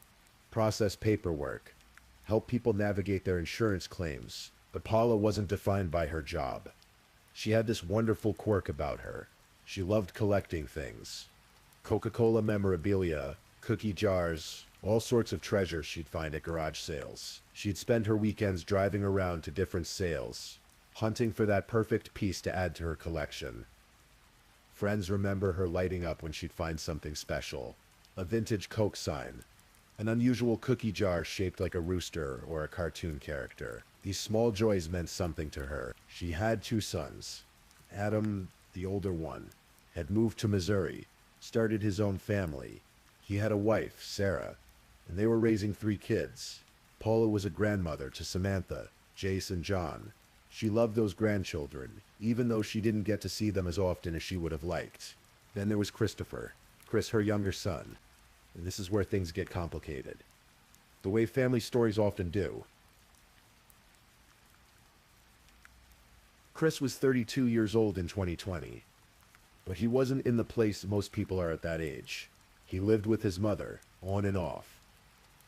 process paperwork, help people navigate their insurance claims. But Paula wasn't defined by her job. She had this wonderful quirk about her. She loved collecting things. Coca-Cola memorabilia, cookie jars, all sorts of treasures she'd find at garage sales. She'd spend her weekends driving around to different sales, hunting for that perfect piece to add to her collection. Friends remember her lighting up when she'd find something special. A vintage Coke sign, an unusual cookie jar shaped like a rooster or a cartoon character. These small joys meant something to her. She had 2 sons. Adam, the older one, had moved to Missouri, started his own family. He had a wife, Sarah, and they were raising 3 kids. Paula was a grandmother to Samantha, Jace, and John. She loved those grandchildren, even though she didn't get to see them as often as she would have liked. Then there was Christopher, Chris, her younger son. And this is where things get complicated. The way family stories often do. Chris was 32 years old in 2020, but he wasn't in the place most people are at that age. He lived with his mother, on and off.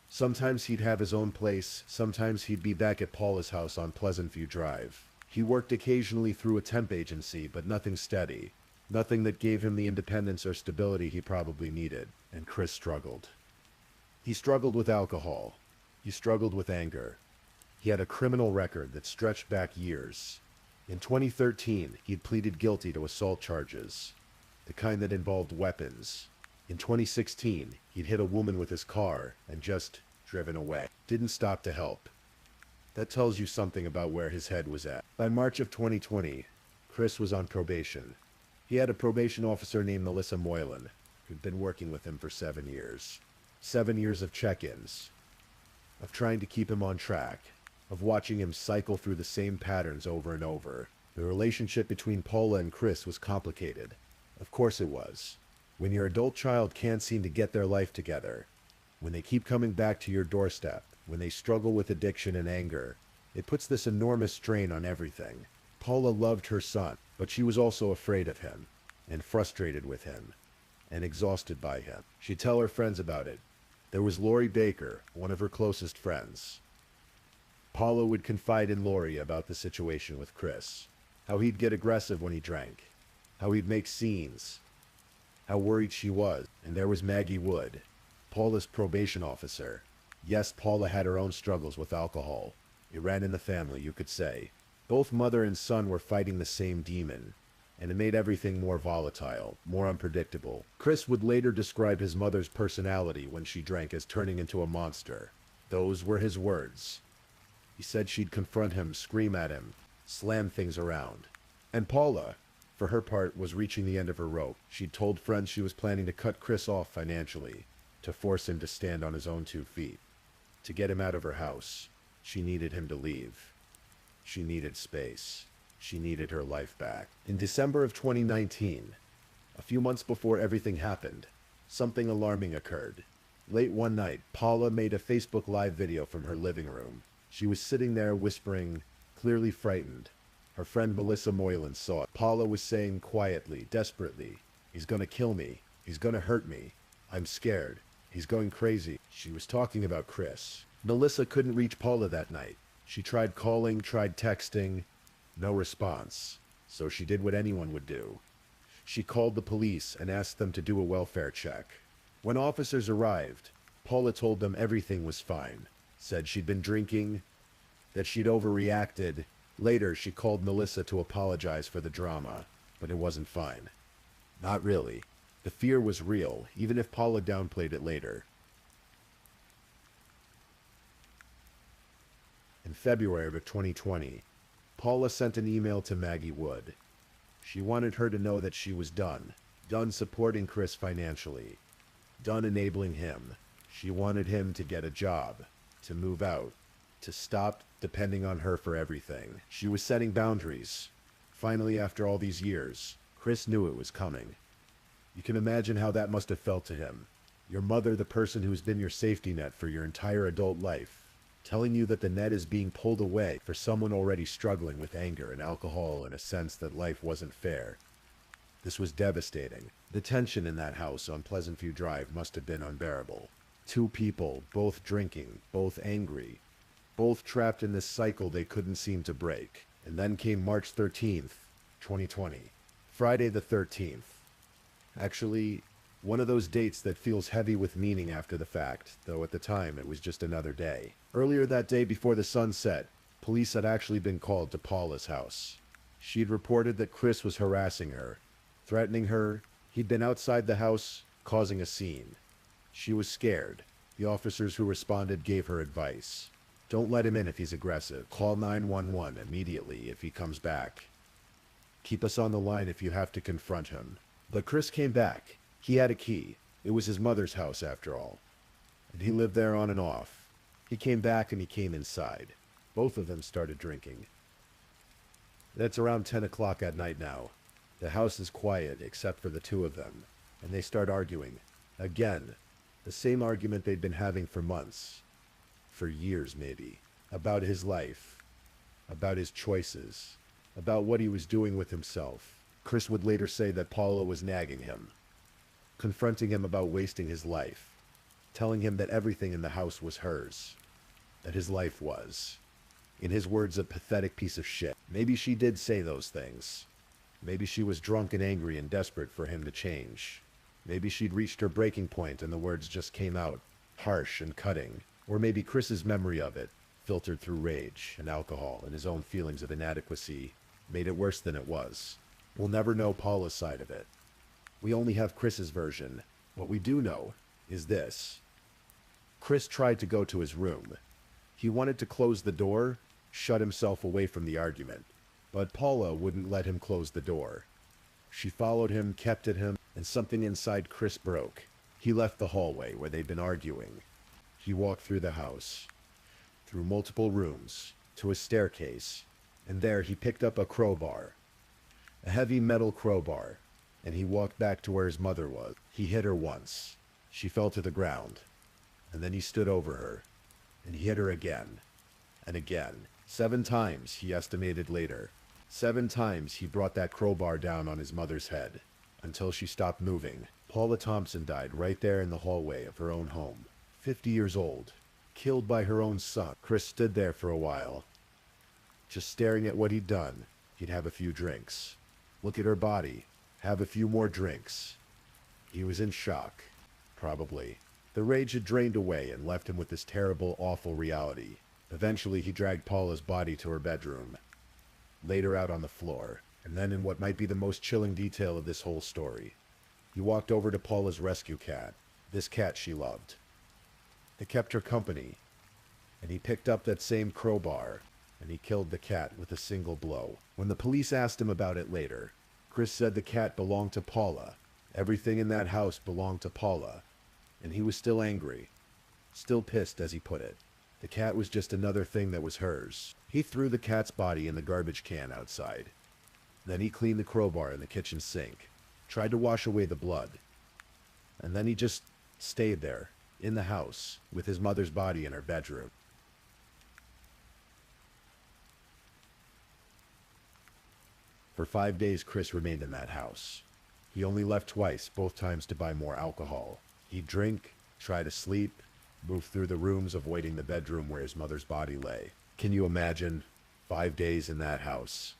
Sometimes he'd have his own place, sometimes he'd be back at Paula's house on Pleasant View Drive. He worked occasionally through a temp agency, but nothing steady. Nothing that gave him the independence or stability he probably needed. And Chris struggled. He struggled with alcohol. He struggled with anger. He had a criminal record that stretched back years. In 2013, he'd pleaded guilty to assault charges, the kind that involved weapons. In 2016, he'd hit a woman with his car and just driven away. Didn't stop to help. That tells you something about where his head was at. By March of 2020, Chris was on probation. He had a probation officer named Melissa Moylan, who'd been working with him for 7 years. 7 years of check-ins, of trying to keep him on track, of watching him cycle through the same patterns over and over. The relationship between Paula and Chris was complicated. Of course it was. When your adult child can't seem to get their life together, when they keep coming back to your doorstep, when they struggle with addiction and anger, it puts this enormous strain on everything. Paula loved her son, but she was also afraid of him, and frustrated with him, and exhausted by him. She'd tell her friends about it. There was Lori Baker, one of her closest friends. Paula would confide in Lori about the situation with Chris, how he'd get aggressive when he drank, how he'd make scenes, how worried she was. And there was Maggie Wood, Paula's probation officer. Yes, Paula had her own struggles with alcohol. It ran in the family, you could say. Both mother and son were fighting the same demon, and it made everything more volatile, more unpredictable. Chris would later describe his mother's personality when she drank as turning into a monster. Those were his words. He said she'd confront him, scream at him, slam things around. And Paula, for her part, was reaching the end of her rope. She'd told friends she was planning to cut Chris off financially, to force him to stand on his own 2 feet, to get him out of her house. She needed him to leave. She needed space. She needed her life back. In December of 2019, a few months before everything happened, something alarming occurred. Late one night, Paula made a Facebook Live video from her living room. She was sitting there whispering, clearly frightened. Her friend Melissa Moylan saw it. Paula was saying quietly, desperately, "He's gonna kill me. He's gonna hurt me. I'm scared. He's going crazy. She was talking about Chris. Melissa couldn't reach Paula that night. She tried calling, tried texting. No response. So she did what anyone would do. She called the police and asked them to do a welfare check. When officers arrived, Paula told them everything was fine. Said she'd been drinking, that she'd overreacted. Later, she called Melissa to apologize for the drama, but it wasn't fine. Not really. The fear was real, even if Paula downplayed it later. In February of 2020, Paula sent an email to Maggie Wood. She wanted her to know that she was done supporting Chris financially, done enabling him. She wanted him to get a job, to move out, to stop depending on her for everything. She was setting boundaries. Finally, after all these years, Chris knew it was coming. You can imagine how that must have felt to him. Your mother, the person who's been your safety net for your entire adult life, telling you that the net is being pulled away for someone already struggling with anger and alcohol and a sense that life wasn't fair. This was devastating. The tension in that house on Pleasant View Drive must have been unbearable. Two people, both drinking, both angry, both trapped in this cycle they couldn't seem to break. And then came March 13th, 2020. Friday the 13th. Actually, one of those dates that feels heavy with meaning after the fact, though at the time it was just another day. Earlier that day before the sun set, police had actually been called to Paula's house. She'd reported that Chris was harassing her, threatening her. He'd been outside the house, causing a scene. She was scared. The officers who responded gave her advice. Don't let him in if he's aggressive. Call 911 immediately if he comes back. Keep us on the line if you have to confront him. But Chris came back. He had a key. It was his mother's house after all. And he lived there on and off. He came back and he came inside. Both of them started drinking. It's around 10 o'clock at night now. The house is quiet except for the two of them. And they start arguing. Again. The same argument they'd been having for months. For years maybe. About his life. About his choices. About what he was doing with himself. Chris would later say that Paula was nagging him. Confronting him about wasting his life. Telling him that everything in the house was hers. That his life was. In his words, a pathetic piece of shit. Maybe she did say those things. Maybe she was drunk and angry and desperate for him to change. Maybe she'd reached her breaking point and the words just came out, harsh and cutting. Or maybe Chris's memory of it, filtered through rage and alcohol and his own feelings of inadequacy, made it worse than it was. We'll never know Paula's side of it. We only have Chris's version. What we do know is this. Chris tried to go to his room. He wanted to close the door, shut himself away from the argument. But Paula wouldn't let him close the door. She followed him, kept at him, and something inside Chris broke. He left the hallway where they'd been arguing. He walked through the house, through multiple rooms, to a staircase, and there he picked up a crowbar. A heavy metal crowbar, and he walked back to where his mother was. He hit her once. She fell to the ground, and then he stood over her, and he hit her again, and again. 7 times, he estimated later. 7 times he brought that crowbar down on his mother's head, until she stopped moving. Paula Thompson died right there in the hallway of her own home. 50 years old, killed by her own son. Chris stood there for a while, just staring at what he'd done. He'd have a few drinks, look at her body, have a few more drinks. He was in shock, probably. The rage had drained away and left him with this terrible, awful reality. Eventually, he dragged Paula's body to her bedroom, laid her out on the floor, and then in what might be the most chilling detail of this whole story, he walked over to Paula's rescue cat, this cat she loved. It kept her company, and he picked up that same crowbar, and he killed the cat with a single blow. When the police asked him about it later, Chris said the cat belonged to Paula. Everything in that house belonged to Paula, and he was still angry, still pissed as he put it. The cat was just another thing that was hers. He threw the cat's body in the garbage can outside. Then he cleaned the crowbar in the kitchen sink, tried to wash away the blood, and then he just stayed there, in the house, with his mother's body in her bedroom. For 5 days, Chris remained in that house. He only left twice, both times to buy more alcohol. He'd drink, try to sleep, move through the rooms, avoiding the bedroom where his mother's body lay. Can you imagine 5 days in that house?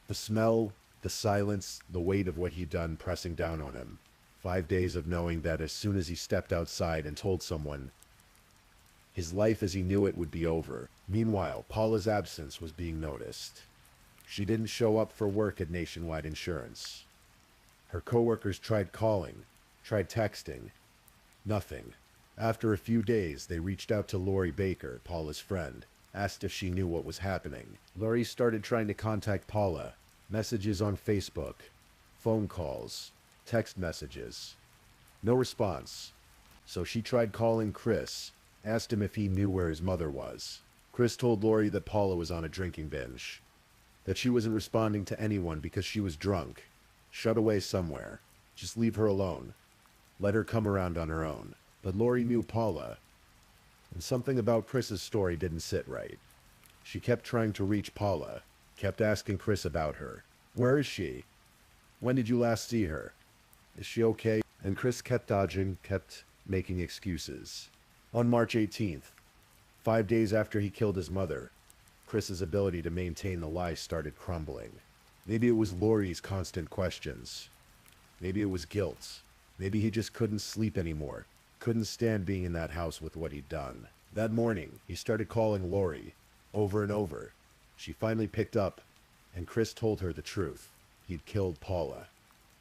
The smell, the silence, the weight of what he'd done pressing down on him. 5 days of knowing that as soon as he stepped outside and told someone, his life as he knew it would be over. Meanwhile, Paula's absence was being noticed. She didn't show up for work at Nationwide Insurance. Her coworkers tried calling, tried texting. Nothing. After a few days, they reached out to Lori Baker, Paula's friend, asked if she knew what was happening. Lori started trying to contact Paula. Messages on Facebook, phone calls, text messages. No response. So she tried calling Chris, asked him if he knew where his mother was. Chris told Lori that Paula was on a drinking binge, that she wasn't responding to anyone because she was drunk, shut away somewhere. Just leave her alone. Let her come around on her own. But Lori knew Paula, and something about Chris's story didn't sit right. She kept trying to reach Paula, kept asking Chris about her. Where is she? When did you last see her? Is she okay? And Chris kept dodging, kept making excuses. On March 18th, 5 days after he killed his mother, Chris's ability to maintain the lie started crumbling. Maybe it was Lori's constant questions. Maybe it was guilt. Maybe he just couldn't sleep anymore. Couldn't stand being in that house with what he'd done. That morning, he started calling Lori over and over. She finally picked up, and Chris told her the truth. He'd killed Paula.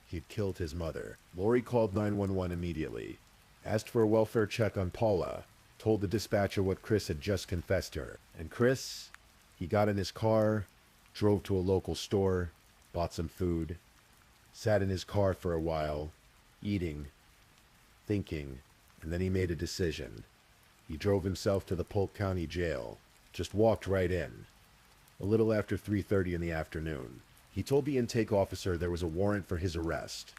He'd killed his mother. Lori called 911 immediately, asked for a welfare check on Paula, told the dispatcher what Chris had just confessed to her. And Chris, he got in his car, drove to a local store, bought some food, sat in his car for a while, eating, thinking, and then he made a decision. He drove himself to the Polk County Jail, just walked right in, a little after 3:30 in the afternoon. He told the intake officer there was a warrant for his arrest.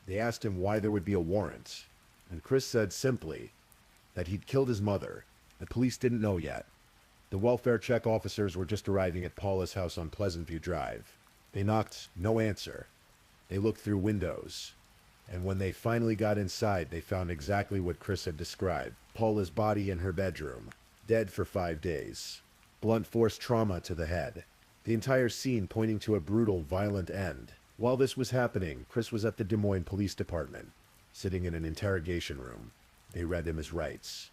They asked him why there would be a warrant, and Chris said simply that he'd killed his mother. The police didn't know yet. The welfare check officers were just arriving at Paula's house on Pleasant View Drive. They knocked, no answer. They looked through windows, and when they finally got inside, they found exactly what Chris had described. Paula's body in her bedroom, dead for 5 days. Blunt force trauma to the head. The entire scene pointing to a brutal, violent end. While this was happening, Chris was at the Des Moines Police Department, sitting in an interrogation room. They read him his rights.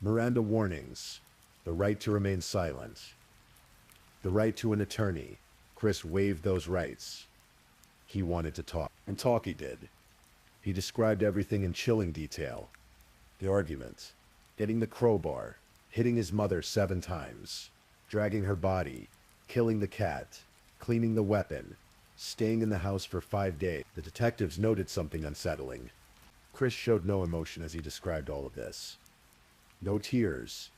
Miranda warnings. The right to remain silent. The right to an attorney. Chris waived those rights. He wanted to talk. And talk he did. He described everything in chilling detail. The argument. Getting the crowbar. Hitting his mother 7 times. Dragging her body. Killing the cat. Cleaning the weapon. Staying in the house for 5 days. The detectives noted something unsettling. Chris showed no emotion as he described all of this. No tears.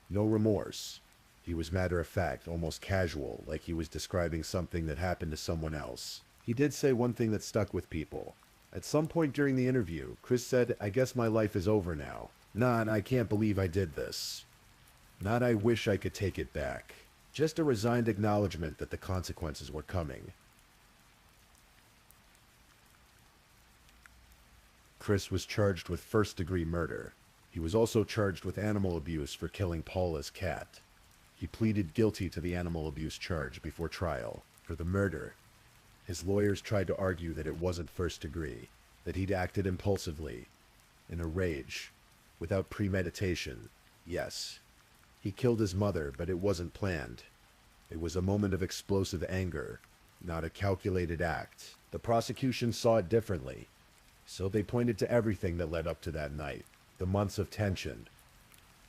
No remorse. He was matter-of-fact, almost casual, like he was describing something that happened to someone else. He did say one thing that stuck with people. At some point during the interview, Chris said, "I guess my life is over now. Not, I can't believe I did this. Not, I wish I could take it back." Just a resigned acknowledgement that the consequences were coming. Chris was charged with first-degree murder. He was also charged with animal abuse for killing Paula's cat. He pleaded guilty to the animal abuse charge before trial. For the murder, his lawyers tried to argue that it wasn't first degree, that he'd acted impulsively, in a rage, without premeditation. Yes, he killed his mother, but it wasn't planned. It was a moment of explosive anger, not a calculated act. The prosecution saw it differently, so they pointed to everything that led up to that night. The months of tension.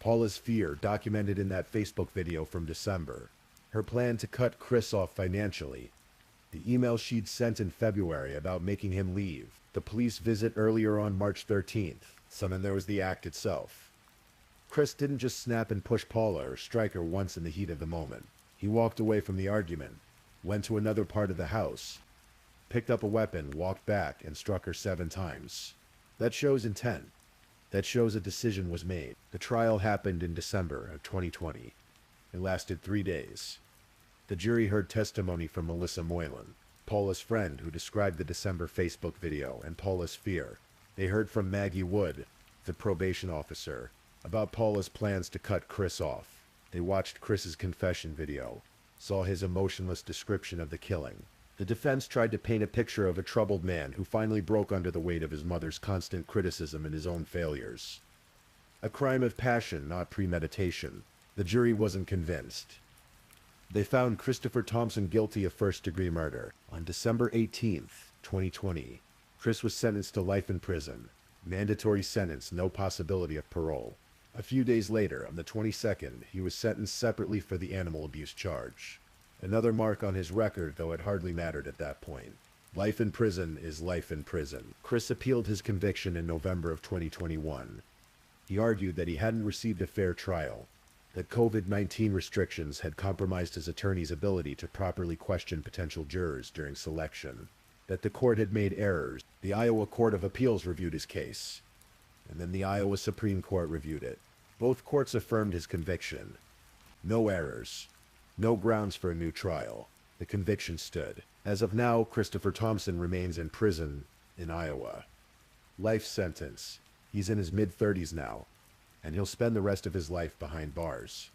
Paula's fear, documented in that Facebook video from December. Her plan to cut Chris off financially. The email she'd sent in February about making him leave. The police visit earlier on March 13th. So then there was the act itself. Chris didn't just snap and push Paula or strike her once in the heat of the moment. He walked away from the argument, went to another part of the house, picked up a weapon, walked back, and struck her 7 times. That shows intent. That shows a decision was made. The trial happened in December of 2020. It lasted 3 days. The jury heard testimony from Melissa Moylan, Paula's friend who described the December Facebook video and Paula's fear. They heard from Maggie Wood, the probation officer, about Paula's plans to cut Chris off. They watched Chris's confession video, saw his emotionless description of the killing. The defense tried to paint a picture of a troubled man who finally broke under the weight of his mother's constant criticism and his own failures. A crime of passion, not premeditation. The jury wasn't convinced. They found Christopher Thompson guilty of first-degree murder. On December 18th, 2020, Chris was sentenced to life in prison. Mandatory sentence, no possibility of parole. A few days later, on the 22nd, he was sentenced separately for the animal abuse charge. Another mark on his record, though it hardly mattered at that point. Life in prison is life in prison. Chris appealed his conviction in November of 2021. He argued that he hadn't received a fair trial, that COVID-19 restrictions had compromised his attorney's ability to properly question potential jurors during selection, that the court had made errors. The Iowa Court of Appeals reviewed his case, and then the Iowa Supreme Court reviewed it. Both courts affirmed his conviction. No errors. No grounds for a new trial. The conviction stood. As of now, Christopher Thompson remains in prison in Iowa. Life sentence. He's in his mid-30s now, and he'll spend the rest of his life behind bars.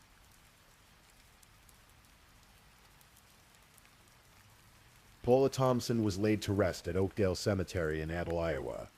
Paula Thompson was laid to rest at Oakdale Cemetery in Adel, Iowa.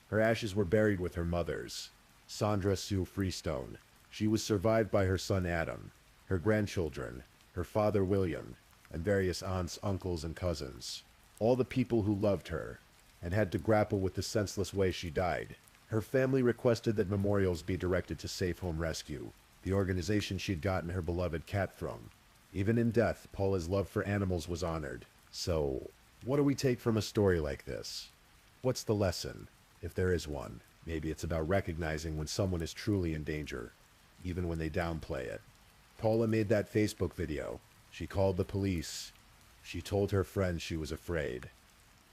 Her ashes were buried with her mother's, Sandra Sue Freestone. She was survived by her son Adam, her grandchildren, her father William, and various aunts, uncles, and cousins. All the people who loved her and had to grapple with the senseless way she died. Her family requested that memorials be directed to Safe Home Rescue, the organization she'd gotten her beloved cat from. Even in death, Paula's love for animals was honored. So, what do we take from a story like this? What's the lesson, if there is one? Maybe it's about recognizing when someone is truly in danger, even when they downplay it. Paula made that Facebook video. She called the police. She told her friends she was afraid.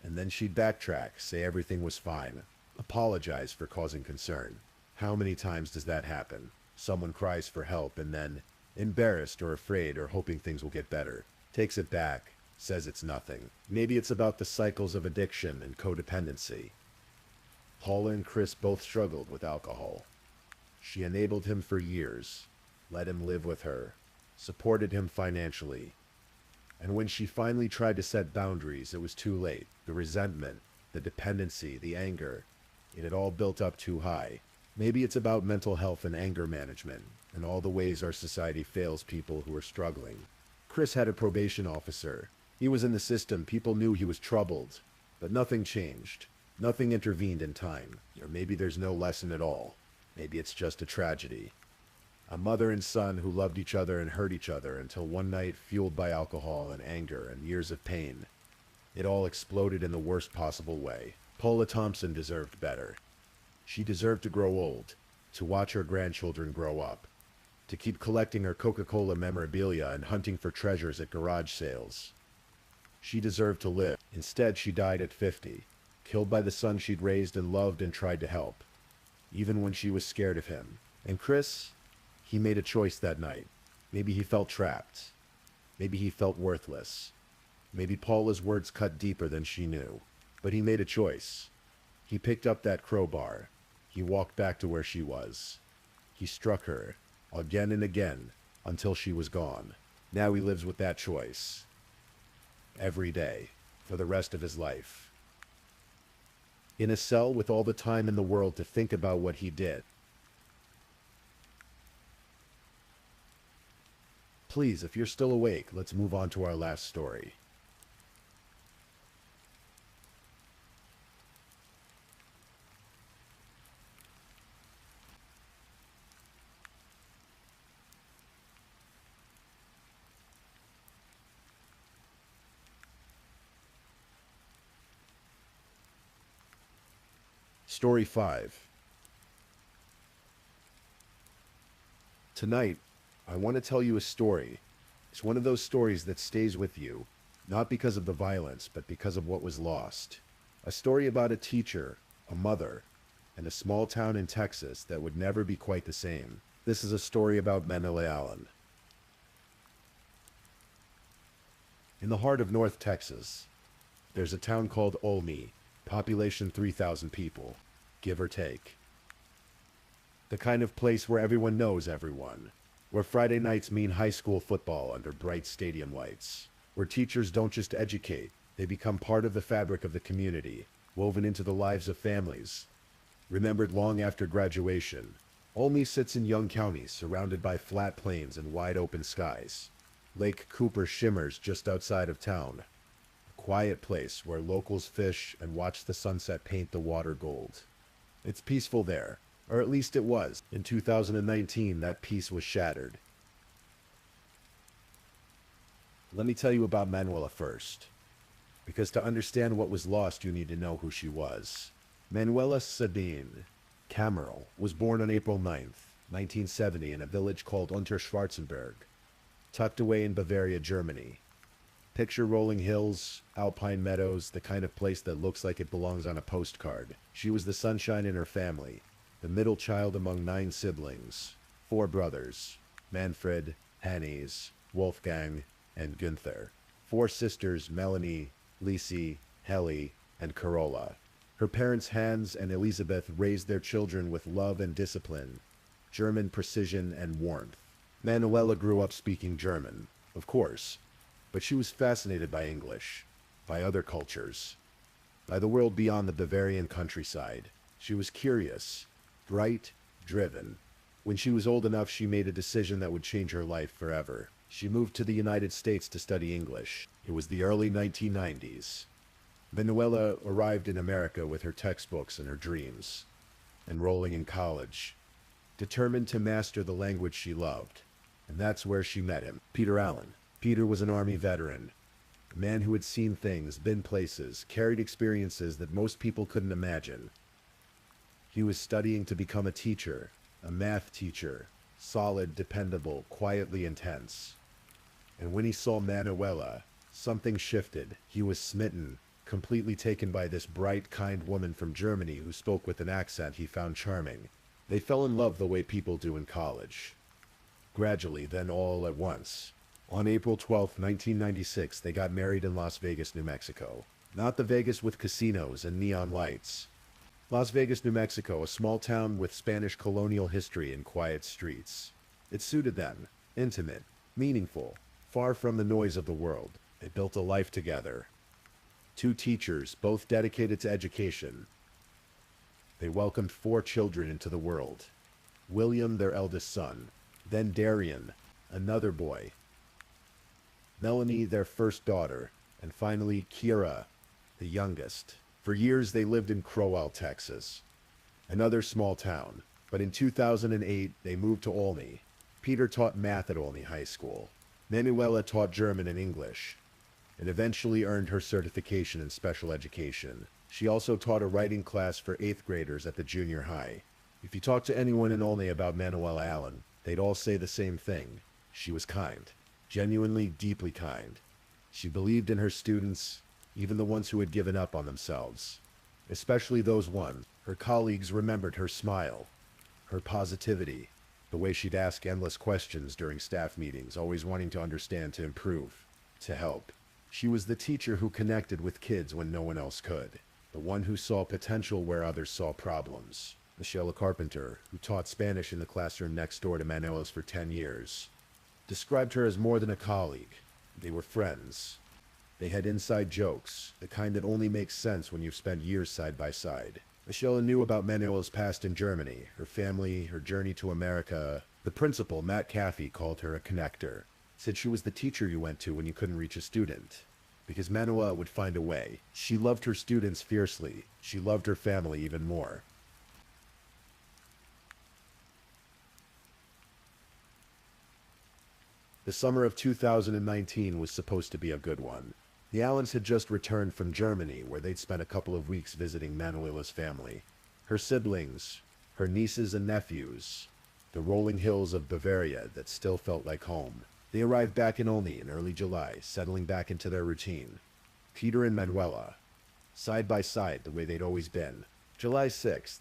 And then she'd backtrack, say everything was fine. Apologize for causing concern. How many times does that happen? Someone cries for help and then, embarrassed or afraid or hoping things will get better, takes it back, says it's nothing. Maybe it's about the cycles of addiction and codependency. Paula and Chris both struggled with alcohol. She enabled him for years, let him live with her, supported him financially. And when she finally tried to set boundaries, it was too late. The resentment, the dependency, the anger, it had all built up too high. Maybe it's about mental health and anger management, and all the ways our society fails people who are struggling. Chris had a probation officer. He was in the system. People knew he was troubled, but nothing changed. Nothing intervened in time. Or maybe there's no lesson at all. Maybe it's just a tragedy. A mother and son who loved each other and hurt each other until one night, fueled by alcohol and anger and years of pain, it all exploded in the worst possible way. Paula Thompson deserved better. She deserved to grow old, to watch her grandchildren grow up, to keep collecting her Coca-Cola memorabilia and hunting for treasures at garage sales. She deserved to live. Instead, she died at 50, killed by the son she'd raised and loved and tried to help, even when she was scared of him. And Chris, he made a choice that night. Maybe he felt trapped. Maybe he felt worthless. Maybe Paula's words cut deeper than she knew. But he made a choice. He picked up that crowbar. He walked back to where she was. He struck her, again and again, until she was gone. Now he lives with that choice. Every day, for the rest of his life. In a cell with all the time in the world to think about what he did. Please, if you're still awake, let's move on to our last story. Story 5. Tonight, I want to tell you a story. It's one of those stories that stays with you, not because of the violence, but because of what was lost. A story about a teacher, a mother, and a small town in Texas that would never be quite the same. This is a story about Menele Allen. In the heart of North Texas, there's a town called Olney, population 3,000 people. give or take. The kind of place where everyone knows everyone, where Friday nights mean high school football under bright stadium lights, where teachers don't just educate, they become part of the fabric of the community, woven into the lives of families. Remembered long after graduation, Olney sits in Young County surrounded by flat plains and wide open skies. Lake Cooper shimmers just outside of town, a quiet place where locals fish and watch the sunset paint the water gold. It's peaceful there, or at least it was. In 2019, that peace was shattered. Let me tell you about Manuela first, because to understand what was lost, you need to know who she was. Manuela Sabine Kammerl was born on April 9th, 1970 in a village called Unterschwarzenberg, tucked away in Bavaria, Germany. Picture rolling hills, alpine meadows, the kind of place that looks like it belongs on a postcard. She was the sunshine in her family, the middle child among 9 siblings, 4 brothers, Manfred, Hannes, Wolfgang, and Günther. 4 sisters, Melanie, Lisi, Heli, and Carola. Her parents Hans and Elisabeth raised their children with love and discipline, German precision and warmth. Manuela grew up speaking German, of course, but she was fascinated by English, by other cultures, by the world beyond the Bavarian countryside. She was curious, bright, driven. When she was old enough, she made a decision that would change her life forever. She moved to the United States to study English. It was the early 1990s. Manuela arrived in America with her textbooks and her dreams, enrolling in college, determined to master the language she loved. And that's where she met him, Peter Allen. Peter was an Army veteran, a man who had seen things, been places, carried experiences that most people couldn't imagine. He was studying to become a teacher, a math teacher, solid, dependable, quietly intense. And when he saw Manuela, something shifted. He was smitten, completely taken by this bright, kind woman from Germany who spoke with an accent he found charming. They fell in love the way people do in college. Gradually, then all at once. On April 12, 1996, they got married in Las Vegas, New Mexico. Not the Vegas with casinos and neon lights. Las Vegas, New Mexico, a small town with Spanish colonial history and quiet streets. It suited them. Intimate, meaningful, far from the noise of the world. They built a life together. 2 teachers, both dedicated to education. They welcomed 4 children into the world. William, their eldest son. Then Darian, another boy. Melanie, their first daughter. And finally, Kira, the youngest. For years, they lived in Crowell, Texas, another small town. But in 2008, they moved to Olney. Peter taught math at Olney High School. Manuela taught German and English, and eventually earned her certification in special education. She also taught a writing class for 8th graders at the junior high. If you talk to anyone in Olney about Manuela Allen, they'd all say the same thing. She was kind, genuinely, deeply kind. She believed in her students, even the ones who had given up on themselves. Especially those ones. Her colleagues remembered her smile, her positivity, the way she'd ask endless questions during staff meetings, always wanting to understand, to improve, to help. She was the teacher who connected with kids when no one else could, the one who saw potential where others saw problems. Michelle Carpenter, who taught Spanish in the classroom next door to Manuela's for 10 years, described her as more than a colleague. They were friends. They had inside jokes, the kind that only makes sense when you've spent years side by side. Michelle knew about Manuela's past in Germany, her family, her journey to America. The principal, Matt Caffey, called her a connector. Said she was the teacher you went to when you couldn't reach a student, because Manuela would find a way. She loved her students fiercely. She loved her family even more. The summer of 2019 was supposed to be a good one. The Allens had just returned from Germany, where they'd spent a couple of weeks visiting Manuela's family. Her siblings, her nieces and nephews, the rolling hills of Bavaria that still felt like home. They arrived back in Olney in early July, settling back into their routine. Peter and Manuela, side by side the way they'd always been. July 6th,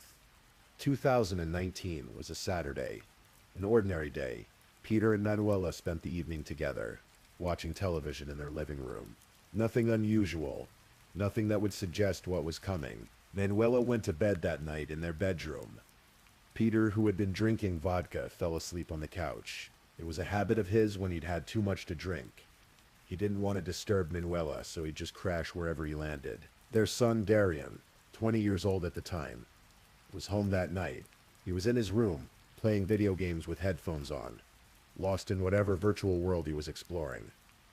2019 was a Saturday, an ordinary day. Peter and Manuela spent the evening together, watching television in their living room. Nothing unusual, nothing that would suggest what was coming. Manuela went to bed that night in their bedroom. Peter, who had been drinking vodka, fell asleep on the couch. It was a habit of his when he'd had too much to drink. He didn't want to disturb Manuela, so he'd just crash wherever he landed. Their son, Darian, 20 years old at the time, was home that night. He was in his room, playing video games with headphones on, lost in whatever virtual world he was exploring.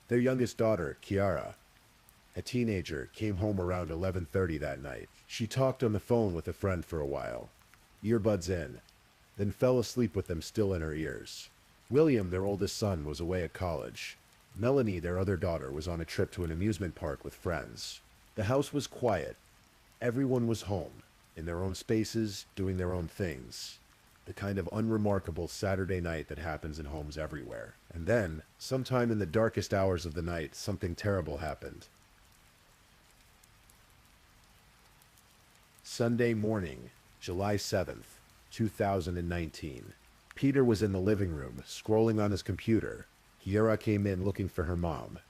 Their youngest daughter, Kiara, a teenager, came home around 11:30 that night. She talked on the phone with a friend for a while, earbuds in, then fell asleep with them still in her ears. William, their oldest son, was away at college. Melanie, their other daughter, was on a trip to an amusement park with friends. The house was quiet. Everyone was home, in their own spaces, doing their own things. The kind of unremarkable Saturday night that happens in homes everywhere. And then, sometime in the darkest hours of the night, something terrible happened. Sunday morning, July 7th, 2019. Peter was in the living room, scrolling on his computer. Kiara came in looking for her mom,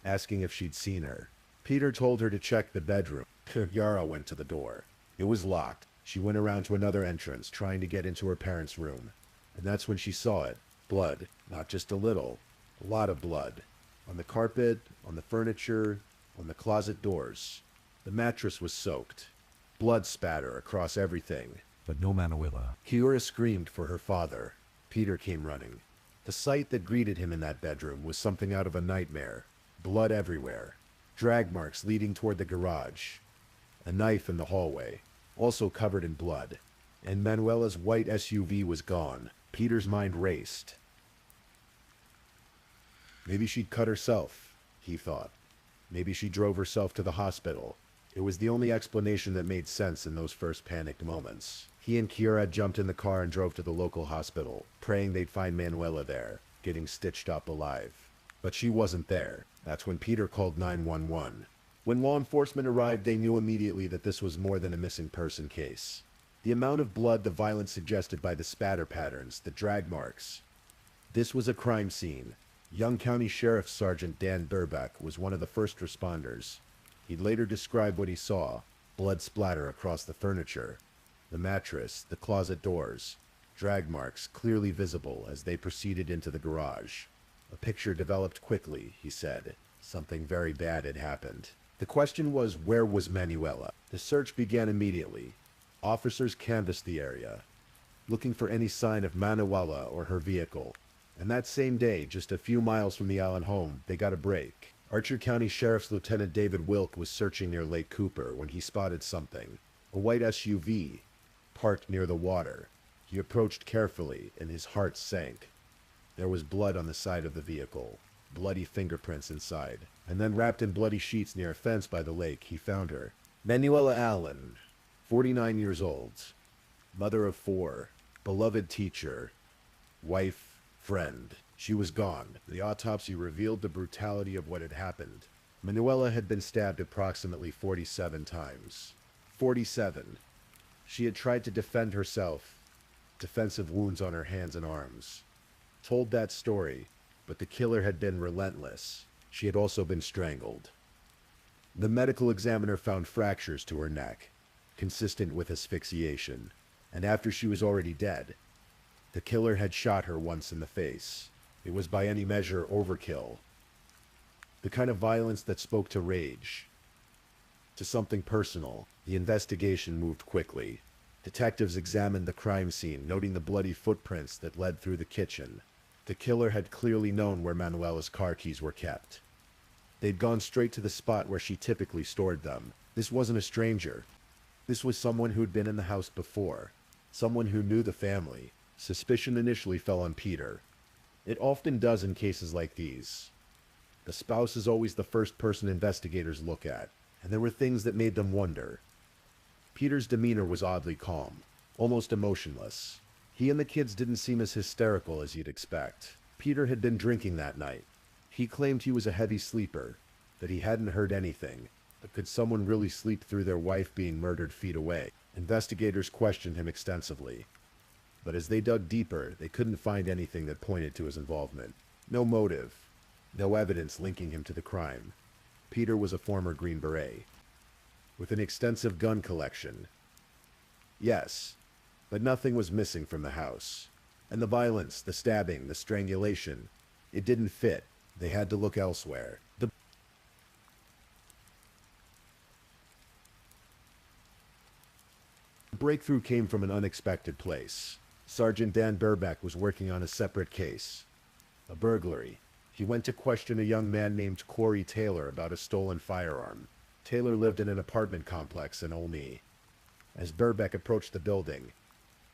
asking if she'd seen her. Peter told her to check the bedroom. Kiara went to the door. It was locked. She went around to another entrance, trying to get into her parents' room. And that's when she saw it. Blood. Not just a little. A lot of blood. On the carpet, on the furniture, on the closet doors. The mattress was soaked. Blood spatter across everything. But no Manuela. Kiara screamed for her father. Peter came running. The sight that greeted him in that bedroom was something out of a nightmare. Blood everywhere. Drag marks leading toward the garage. A knife in the hallway, also covered in blood. And Manuela's white SUV was gone. Peter's mind raced. Maybe she'd cut herself, he thought. Maybe she drove herself to the hospital. It was the only explanation that made sense in those first panicked moments. He and Kiara jumped in the car and drove to the local hospital, praying they'd find Manuela there, getting stitched up alive. But she wasn't there. That's when Peter called 911. When law enforcement arrived, they knew immediately that this was more than a missing person case. The amount of blood, the violence suggested by the spatter patterns, the drag marks. This was a crime scene. Young County Sheriff Sergeant Dan Burback was one of the first responders. He'd later describe what he saw: blood splatter across the furniture, the mattress, the closet doors, drag marks clearly visible as they proceeded into the garage. A picture developed quickly, he said. Something very bad had happened. The question was, where was Manuela? The search began immediately. Officers canvassed the area, looking for any sign of Manuela or her vehicle. And that same day, just a few miles from the Allen home, they got a break. Archer County Sheriff's Lieutenant David Wilk was searching near Lake Cooper when he spotted something. A white SUV, parked near the water. He approached carefully, and his heart sank. There was blood on the side of the vehicle, bloody fingerprints inside. And then wrapped in bloody sheets near a fence by the lake, he found her. Manuela Allen, 49 years old, mother of 4, beloved teacher, wife, friend. She was gone. The autopsy revealed the brutality of what had happened. Manuela had been stabbed approximately 47 times. 47. She had tried to defend herself, defensive wounds on her hands and arms. Told that story, but the killer had been relentless. She had also been strangled. The medical examiner found fractures to her neck, consistent with asphyxiation, and after she was already dead, the killer had shot her once in the face. It was by any measure overkill. The kind of violence that spoke to rage, to something personal. The investigation moved quickly. Detectives examined the crime scene, noting the bloody footprints that led through the kitchen. The killer had clearly known where Manuela's car keys were kept. They'd gone straight to the spot where she typically stored them. This wasn't a stranger. This was someone who'd been in the house before. Someone who knew the family. Suspicion initially fell on Peter. It often does in cases like these. The spouse is always the first person investigators look at, and there were things that made them wonder. Peter's demeanor was oddly calm, almost emotionless. He and the kids didn't seem as hysterical as you'd expect. Peter had been drinking that night. He claimed he was a heavy sleeper, that he hadn't heard anything. But could someone really sleep through their wife being murdered feet away? Investigators questioned him extensively. But as they dug deeper, they couldn't find anything that pointed to his involvement. No motive. No evidence linking him to the crime. Peter was a former Green Beret. with an extensive gun collection. Yes, but nothing was missing from the house. And the violence, the stabbing, the strangulation, it didn't fit. They had to look elsewhere. The breakthrough came from an unexpected place. Sergeant Dan Burback was working on a separate case, a burglary. He went to question a young man named Corey Taylor about a stolen firearm. Taylor lived in an apartment complex in Olney. As Burback approached the building,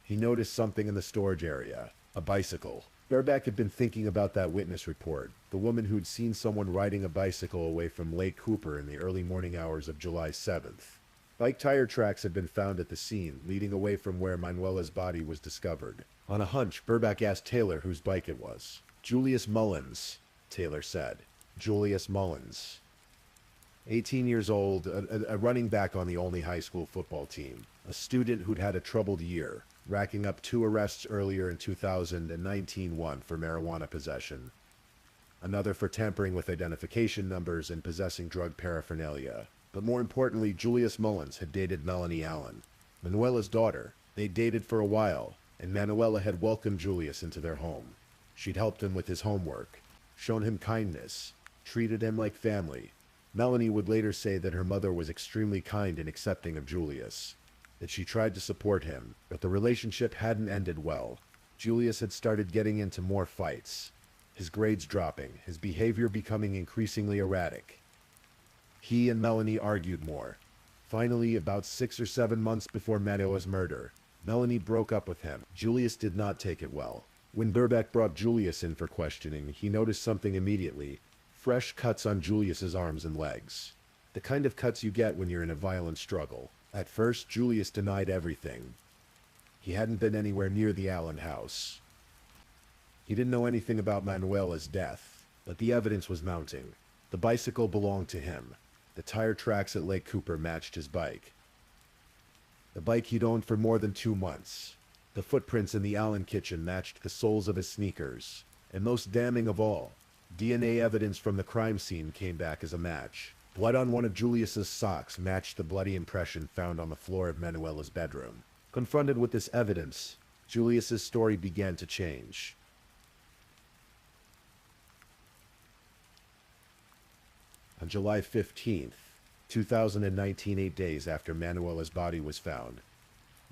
he noticed something in the storage area, a bicycle. Burback had been thinking about that witness report, the woman who'd seen someone riding a bicycle away from Lake Cooper in the early morning hours of July 7th. Bike tire tracks had been found at the scene, leading away from where Manuela's body was discovered. On a hunch, Burback asked Taylor whose bike it was. Julius Mullins, Taylor said. Julius Mullins. 18 years old, a running back on the Olney High School football team. A student who'd had a troubled year, racking up 2 arrests earlier in 2019, one for marijuana possession, another for tampering with identification numbers and possessing drug paraphernalia. But more importantly, Julius Mullins had dated Melanie Allen, Manuela's daughter. They'd dated for a while, and Manuela had welcomed Julius into their home. She'd helped him with his homework, shown him kindness, treated him like family. Melanie would later say that her mother was extremely kind and accepting of Julius, that she tried to support him, but the relationship hadn't ended well. Julius had started getting into more fights, his grades dropping, his behavior becoming increasingly erratic. He and Melanie argued more. Finally, about 6 or 7 months before Manuela's murder, Melanie broke up with him. Julius did not take it well. When Burback brought Julius in for questioning, he noticed something immediately. Fresh cuts on Julius's arms and legs. The kind of cuts you get when you're in a violent struggle. At first, Julius denied everything. He hadn't been anywhere near the Allen house. He didn't know anything about Manuela's death, but the evidence was mounting. The bicycle belonged to him. The tire tracks at Lake Cooper matched his bike. The bike he'd owned for more than 2 months. The footprints in the Allen kitchen matched the soles of his sneakers. And most damning of all, DNA evidence from the crime scene came back as a match. Blood on one of Julius's socks matched the bloody impression found on the floor of Manuela's bedroom. Confronted with this evidence, Julius's story began to change. On July 15th, 2019, 8 days after Manuela's body was found,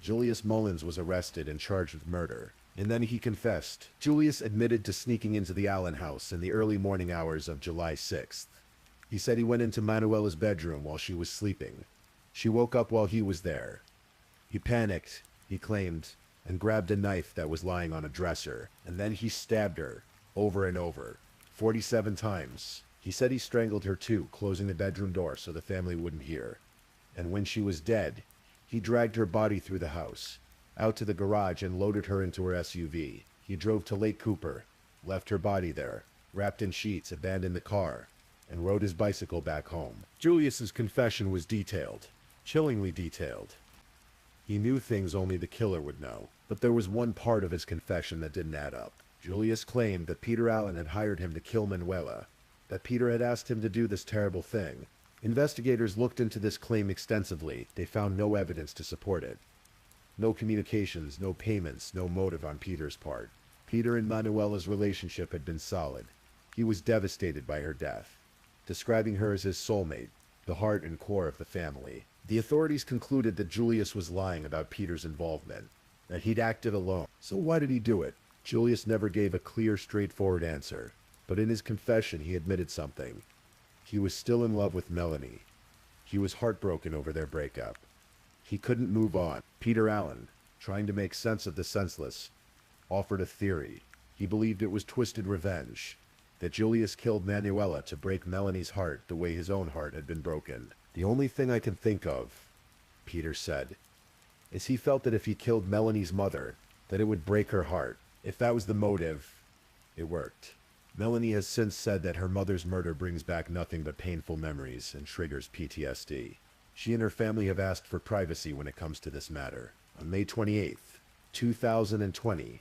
Julius Mullins was arrested and charged with murder. And then he confessed. Julius admitted to sneaking into the Allen house in the early morning hours of July 6th. He said he went into Manuela's bedroom while she was sleeping. She woke up while he was there. He panicked, he claimed, and grabbed a knife that was lying on a dresser. And then he stabbed her, over and over, 47 times. He said he strangled her too, closing the bedroom door so the family wouldn't hear. And when she was dead, he dragged her body through the house, out to the garage, and loaded her into her SUV. He drove to Lake Cooper, left her body there, wrapped in sheets, abandoned the car, and rode his bicycle back home. Julius's confession was detailed, chillingly detailed. He knew things only the killer would know, but there was one part of his confession that didn't add up. Julius claimed that Peter Allen had hired him to kill Manuela, that Peter had asked him to do this terrible thing. Investigators looked into this claim extensively. They found no evidence to support it. No communications, no payments, no motive on Peter's part. Peter and Manuela's relationship had been solid. He was devastated by her death, describing her as his soulmate, the heart and core of the family. The authorities concluded that Julius was lying about Peter's involvement, that he'd acted alone. So why did he do it? Julius never gave a clear, straightforward answer, but in his confession he admitted something. He was still in love with Melanie. He was heartbroken over their breakup. He couldn't move on. Peter Allen, trying to make sense of the senseless, offered a theory. He believed it was twisted revenge, that Julius killed Manuela to break Melanie's heart the way his own heart had been broken. The only thing I can think of, Peter said, is he felt that if he killed Melanie's mother, that it would break her heart. If that was the motive, it worked. Melanie has since said that her mother's murder brings back nothing but painful memories and triggers PTSD. She and her family have asked for privacy when it comes to this matter. On May 28th, 2020,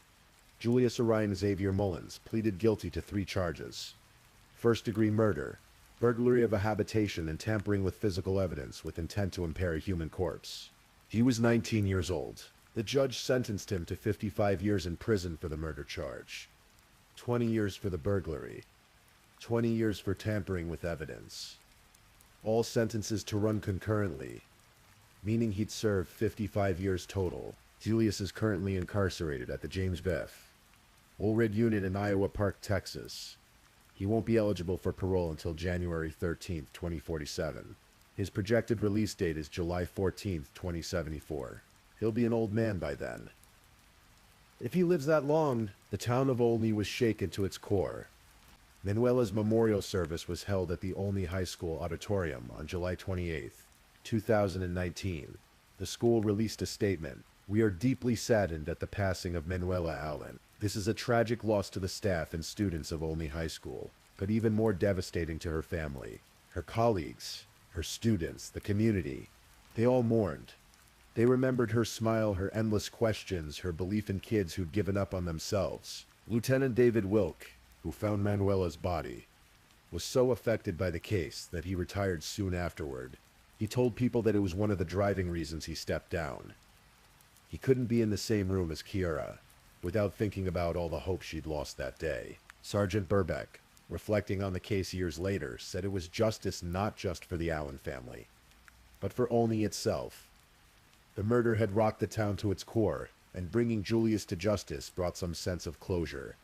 Julius Orion Xavier Mullins pleaded guilty to 3 charges. First-degree murder, burglary of a habitation, and tampering with physical evidence with intent to impair a human corpse. He was 19 years old. The judge sentenced him to 55 years in prison for the murder charge, 20 years for the burglary, 20 years for tampering with evidence. All sentences to run concurrently, meaning he'd serve 55 years total. Julius is currently incarcerated at the James Biff Woolred Unit in Iowa Park, Texas. He won't be eligible for parole until January 13, 2047. His projected release date is July 14, 2074. He'll be an old man by then. If he lives that long, the town of Olney was shaken to its core. Manuela's memorial service was held at the Olney High School auditorium on July 28, 2019. The school released a statement. "We are deeply saddened at the passing of Manuela Allen. This is a tragic loss to the staff and students of Olney High School, but even more devastating to her family, her colleagues, her students, the community. They all mourned. They remembered her smile, her endless questions, her belief in kids who'd given up on themselves." Lieutenant David Wilk, who found Manuela's body, was so affected by the case that he retired soon afterward. He told people that it was one of the driving reasons he stepped down. He couldn't be in the same room as Kiara without thinking about all the hope she'd lost that day. Sergeant Burbeck, reflecting on the case years later, said it was justice not just for the Allen family, but for Olney itself. The murder had rocked the town to its core, and bringing Julius to justice brought some sense of closure.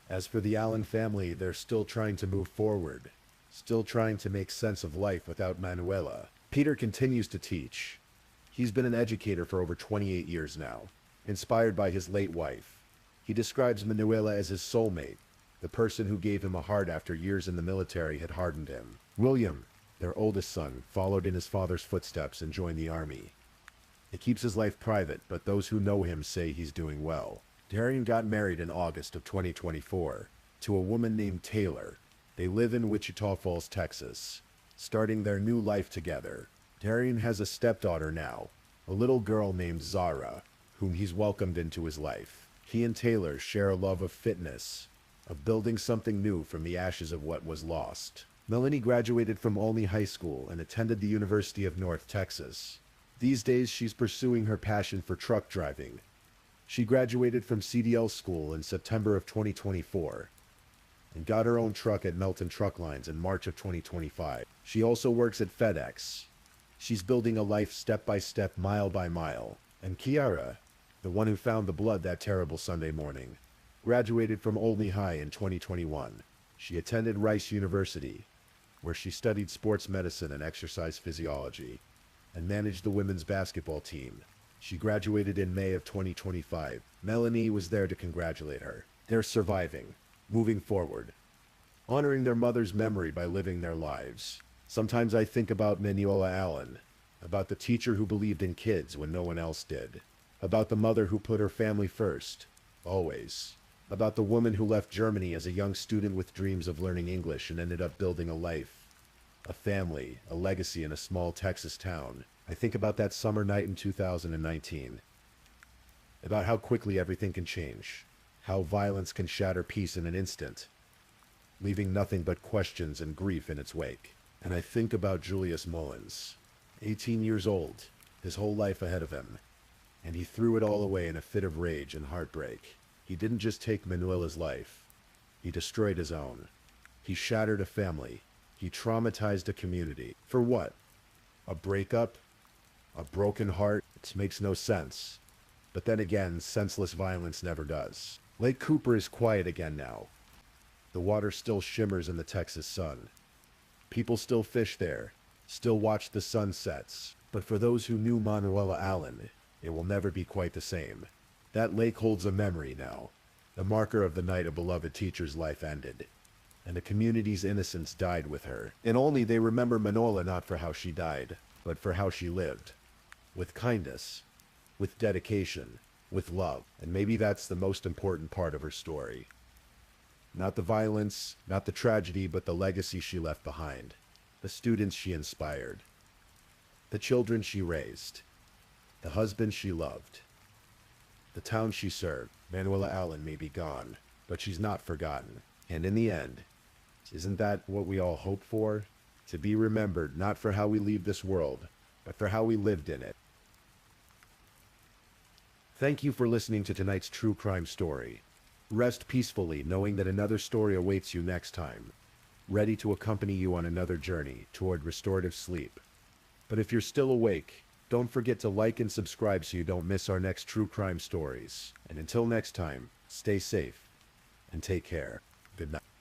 As for the Allen family, they're still trying to move forward, still trying to make sense of life without Manuela. Peter continues to teach. He's been an educator for over 28 years now, inspired by his late wife. He describes Manuela as his soulmate, the person who gave him a heart after years in the military had hardened him. William, their oldest son, followed in his father's footsteps and joined the army. He keeps his life private, but those who know him say he's doing well. Darian got married in August of 2024 to a woman named Taylor. They live in Wichita Falls, Texas, starting their new life together. Darian has a stepdaughter now, a little girl named Zara, whom he's welcomed into his life. He and Taylor share a love of fitness, of building something new from the ashes of what was lost. Melanie graduated from Olney High School and attended the University of North Texas. These days, she's pursuing her passion for truck driving. She graduated from CDL school in September of 2024 and got her own truck at Melton Truck Lines in March of 2025. She also works at FedEx. She's building a life step by step, mile by mile. And Kiara, the one who found the blood that terrible Sunday morning, graduated from Olney High in 2021. She attended Rice University, where she studied sports medicine and exercise physiology, and managed the women's basketball team. She graduated in May of 2025. Melanie was there to congratulate her. They're surviving, moving forward, honoring their mother's memory by living their lives. Sometimes I think about Manuela Allen, about the teacher who believed in kids when no one else did, about the mother who put her family first, always, about the woman who left Germany as a young student with dreams of learning English and ended up building a life, a family, a legacy in a small Texas town. I think about that summer night in 2019, about how quickly everything can change, how violence can shatter peace in an instant, leaving nothing but questions and grief in its wake. And I think about Julius Mullins, 18 years old, his whole life ahead of him, and he threw it all away in a fit of rage and heartbreak. He didn't just take Manuela's life, he destroyed his own. He shattered a family, he traumatized a community. For what? A breakup? A broken heart? It makes no sense. But then again, senseless violence never does. Lake Cooper is quiet again now. The water still shimmers in the Texas sun. People still fish there, still watch the sunsets. But for those who knew Manuela Allen, it will never be quite the same. That lake holds a memory now, the marker of the night a beloved teacher's life ended. And the community's innocence died with her. And only they remember Manuela not for how she died, but for how she lived. With kindness, with dedication, with love. And maybe that's the most important part of her story. Not the violence, not the tragedy, but the legacy she left behind. The students she inspired. The children she raised. The husband she loved. The town she served. Manuela Allen may be gone, but she's not forgotten. And in the end, isn't that what we all hope for? To be remembered not for how we leave this world, but for how we lived in it. Thank you for listening to tonight's true crime story. Rest peacefully knowing that another story awaits you next time, ready to accompany you on another journey toward restorative sleep. But if you're still awake, don't forget to like and subscribe so you don't miss our next true crime stories. And until next time, stay safe and take care. Good night.